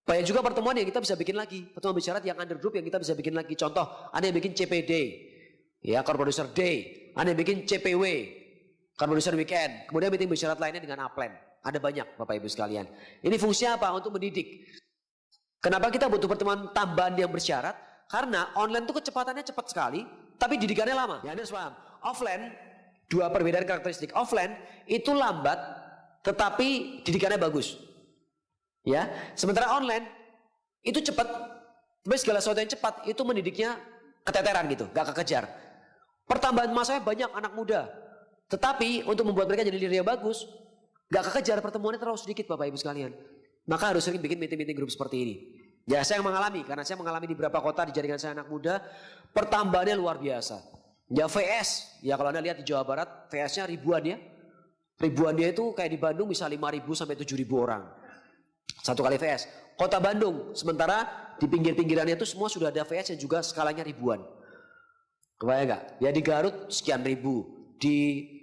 banyak juga pertemuan yang kita bisa bikin lagi. Pertemuan bersyarat yang under group yang kita bisa bikin lagi. Contoh, ada yang bikin CPD, ya Core Producer Day. Ada yang bikin CPW, Core Producer Weekend. Kemudian meeting bersyarat lainnya dengan upline. Ada banyak Bapak Ibu sekalian. Ini fungsinya apa? Untuk mendidik. Kenapa kita butuh pertemuan tambahan yang bersyarat? Karena online itu kecepatannya cepat sekali, tapi didikannya lama. Ya, Anda paham? Offline, dua perbedaan karakteristik. Offline itu lambat, tetapi didikannya bagus. Ya, sementara online itu cepat, tapi segala sesuatu yang cepat itu mendidiknya keteteran gitu, gak kekejar. Pertambahan masanya banyak anak muda, tetapi untuk membuat mereka jadi leader yang bagus, gak kekejar, pertemuannya terlalu sedikit Bapak Ibu sekalian. Maka harus sering bikin meeting-meeting grup seperti ini. Ya saya mengalami, karena saya mengalami di beberapa kota di jaringan saya anak muda, pertambahannya luar biasa. Ya VS, ya kalau Anda lihat di Jawa Barat, VS-nya ribuan ya. Ribuan dia itu kayak di Bandung bisa 5.000 sampai 7.000 orang. Satu kali VS. Kota Bandung, sementara di pinggir-pinggirannya itu semua sudah ada VS yang juga skalanya ribuan. Kebayang gak? Ya di Garut sekian ribu, di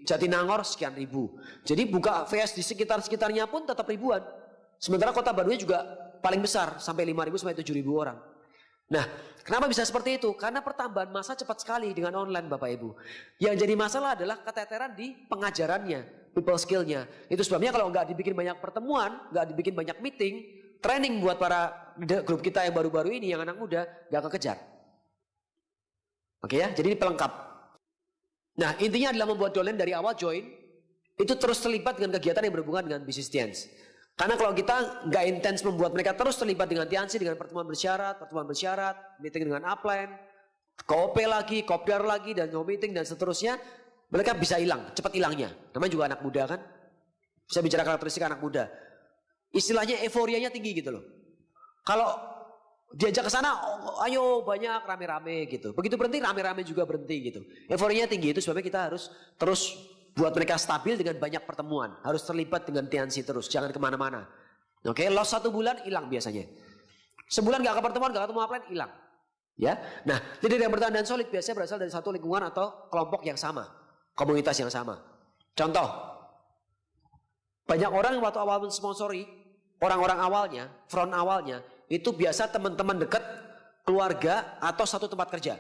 Jatinangor sekian ribu. Jadi buka VS di sekitar-sekitarnya pun tetap ribuan. Sementara kota Bandungnya juga paling besar sampai 5.000 sampai 7.000 orang. Nah, kenapa bisa seperti itu? Karena pertambahan massa cepat sekali dengan online Bapak Ibu. Yang jadi masalah adalah keteteran di pengajarannya, people skill-nya. Itu sebabnya kalau nggak dibikin banyak pertemuan, nggak dibikin banyak meeting, training buat para grup kita yang baru-baru ini, yang anak muda, nggak kekejar. Oke ya, jadi ini pelengkap. Nah, intinya adalah membuat downline dari awal join, itu terus terlibat dengan kegiatan yang berhubungan dengan business Tians. Karena kalau kita nggak intens membuat mereka terus terlibat dengan Tiansi, dengan pertemuan bersyarat, meeting dengan upline, KOP lagi, kopdar lagi, dan no meeting dan seterusnya, mereka bisa hilang, cepat hilangnya. Namanya juga anak muda kan, bisa bicara karakteristik anak muda. Istilahnya euforianya tinggi gitu loh. Kalau diajak ke sana, ayo banyak rame-rame gitu. Begitu berhenti rame-rame juga berhenti gitu. Euforianya tinggi, itu sebabnya kita harus terus buat mereka stabil dengan banyak pertemuan. Harus terlibat dengan Tiansi terus, jangan kemana-mana. Oke, loss 1 bulan hilang biasanya. Sebulan gak ke pertemuan, gak ketemu upline, hilang. Ya, nah leader yang bertahan dan solid biasanya berasal dari satu lingkungan atau kelompok yang sama, komunitas yang sama. Contoh, banyak orang waktu awal mensponsori, orang-orang awalnya, front awalnya, itu biasa teman-teman dekat, keluarga atau satu tempat kerja.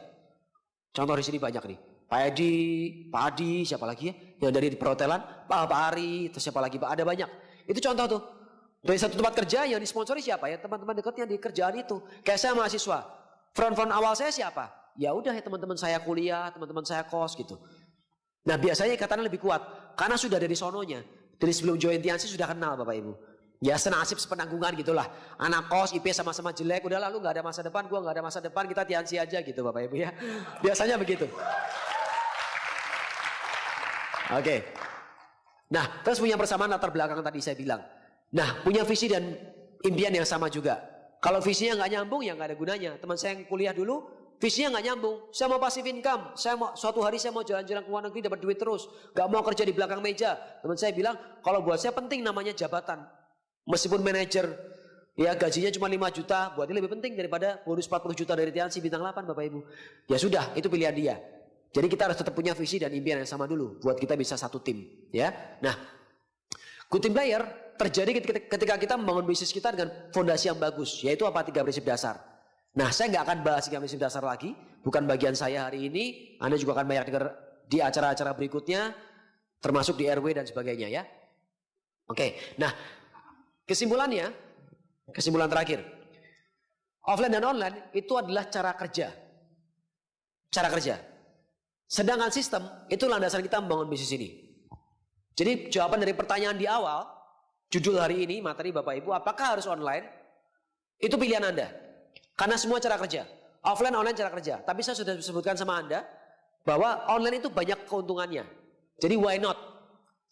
Contoh di sini banyak nih. Pak Adi, siapa lagi ya? Yang dari perhotelan, Pak Ari, terus siapa lagi Pak? Ada banyak. Itu contoh tuh. Dari satu tempat kerja yang disponsori siapa ya? Teman-teman dekatnya di kerjaan itu. Kayak saya mahasiswa. Front awal saya siapa? Ya udah ya teman-teman saya kuliah, teman-teman saya kos gitu. Nah biasanya ikatannya lebih kuat. Karena sudah dari sononya. Dari sebelum join Tiansi sudah kenal Bapak Ibu. Ya senasib sepenanggungan gitulah. Anak kos, IP sama-sama jelek. Udah lalu gak ada masa depan, gua gak ada masa depan. Kita Tiansi aja gitu Bapak Ibu ya. Biasanya begitu. Oke. Nah, terus punya persamaan latar belakang tadi saya bilang. Nah, punya visi dan impian yang sama juga. Kalau visinya nggak nyambung, ya nggak ada gunanya. Teman saya yang kuliah dulu, visinya nggak nyambung. Saya mau passive income. Suatu hari saya mau jalan-jalan ke luar negeri dapat duit terus. Nggak mau kerja di belakang meja. Teman saya bilang, kalau buat saya penting namanya jabatan. Meskipun manajer, ya gajinya cuma 5 juta, buat dia lebih penting daripada bonus 40 juta dari Tiansi bintang 8 Bapak Ibu. Ya sudah, itu pilihan dia. Jadi kita harus tetap punya visi dan impian yang sama dulu buat kita bisa satu tim, ya. Nah, good team player terjadi ketika kita membangun bisnis kita dengan fondasi yang bagus, yaitu apa? 3 prinsip dasar. Nah, saya nggak akan bahas 3 prinsip dasar lagi, bukan bagian saya hari ini. Anda juga akan banyak dengar di acara-acara berikutnya, termasuk di RW dan sebagainya, ya. Oke, nah kesimpulan terakhir, offline dan online itu adalah cara kerja. Sedangkan sistem itu landasan kita membangun bisnis ini. Jadi jawaban dari pertanyaan di awal, judul hari ini, materi Bapak Ibu, apakah harus online? Itu pilihan Anda. Karena semua cara kerja. Offline, online cara kerja. Tapi saya sudah sebutkan sama Anda bahwa online itu banyak keuntungannya. Jadi why not?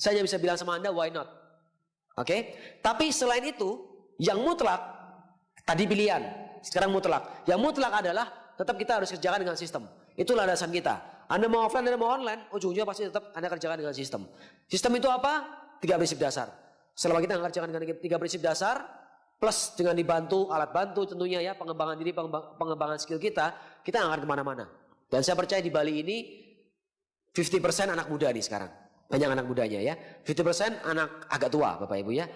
Saya hanya bisa bilang sama Anda why not. Oke? Tapi selain itu, yang mutlak, tadi pilihan, sekarang mutlak. Yang mutlak adalah tetap kita harus kerjakan dengan sistem. Itu landasan kita. Anda mau offline, Anda mau online, ujung-ujungnya pasti tetap Anda kerjakan dengan sistem. Sistem itu apa? 3 prinsip dasar. Selama kita kerjakan dengan 3 prinsip dasar, plus dengan dibantu, alat bantu tentunya ya, pengembangan diri, pengembangan skill kita nggak akan kemana-mana. Dan saya percaya di Bali ini, 50% anak muda nih sekarang. Banyak anak mudanya ya. 50% anak agak tua Bapak Ibu ya.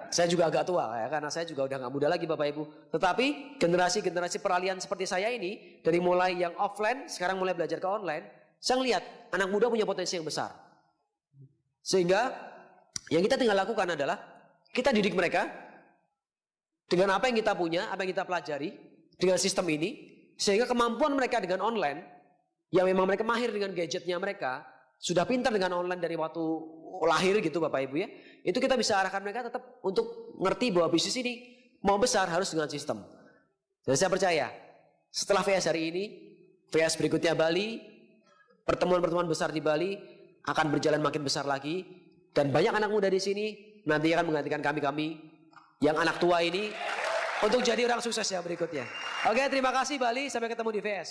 Saya juga agak tua ya, karena saya juga udah gak muda lagi Bapak Ibu. Tetapi generasi peralihan seperti saya ini, dari mulai yang offline, sekarang mulai belajar ke online, saya ngelihat anak muda punya potensi yang besar. Sehingga yang kita tinggal lakukan adalah, kita didik mereka, dengan apa yang kita punya, apa yang kita pelajari, dengan sistem ini, sehingga kemampuan mereka dengan online, yang memang mereka mahir dengan gadgetnya mereka, sudah pintar dengan online dari waktu lahir gitu Bapak Ibu ya, itu kita bisa arahkan mereka tetap untuk ngerti bahwa bisnis ini mau besar harus dengan sistem. Dan saya percaya, setelah VS hari ini, VS berikutnya Bali, pertemuan-pertemuan besar di Bali akan berjalan makin besar lagi, dan banyak anak muda di sini nanti akan menggantikan kami-kami yang anak tua ini untuk jadi orang sukses yang berikutnya. Oke, terima kasih Bali, sampai ketemu di VS.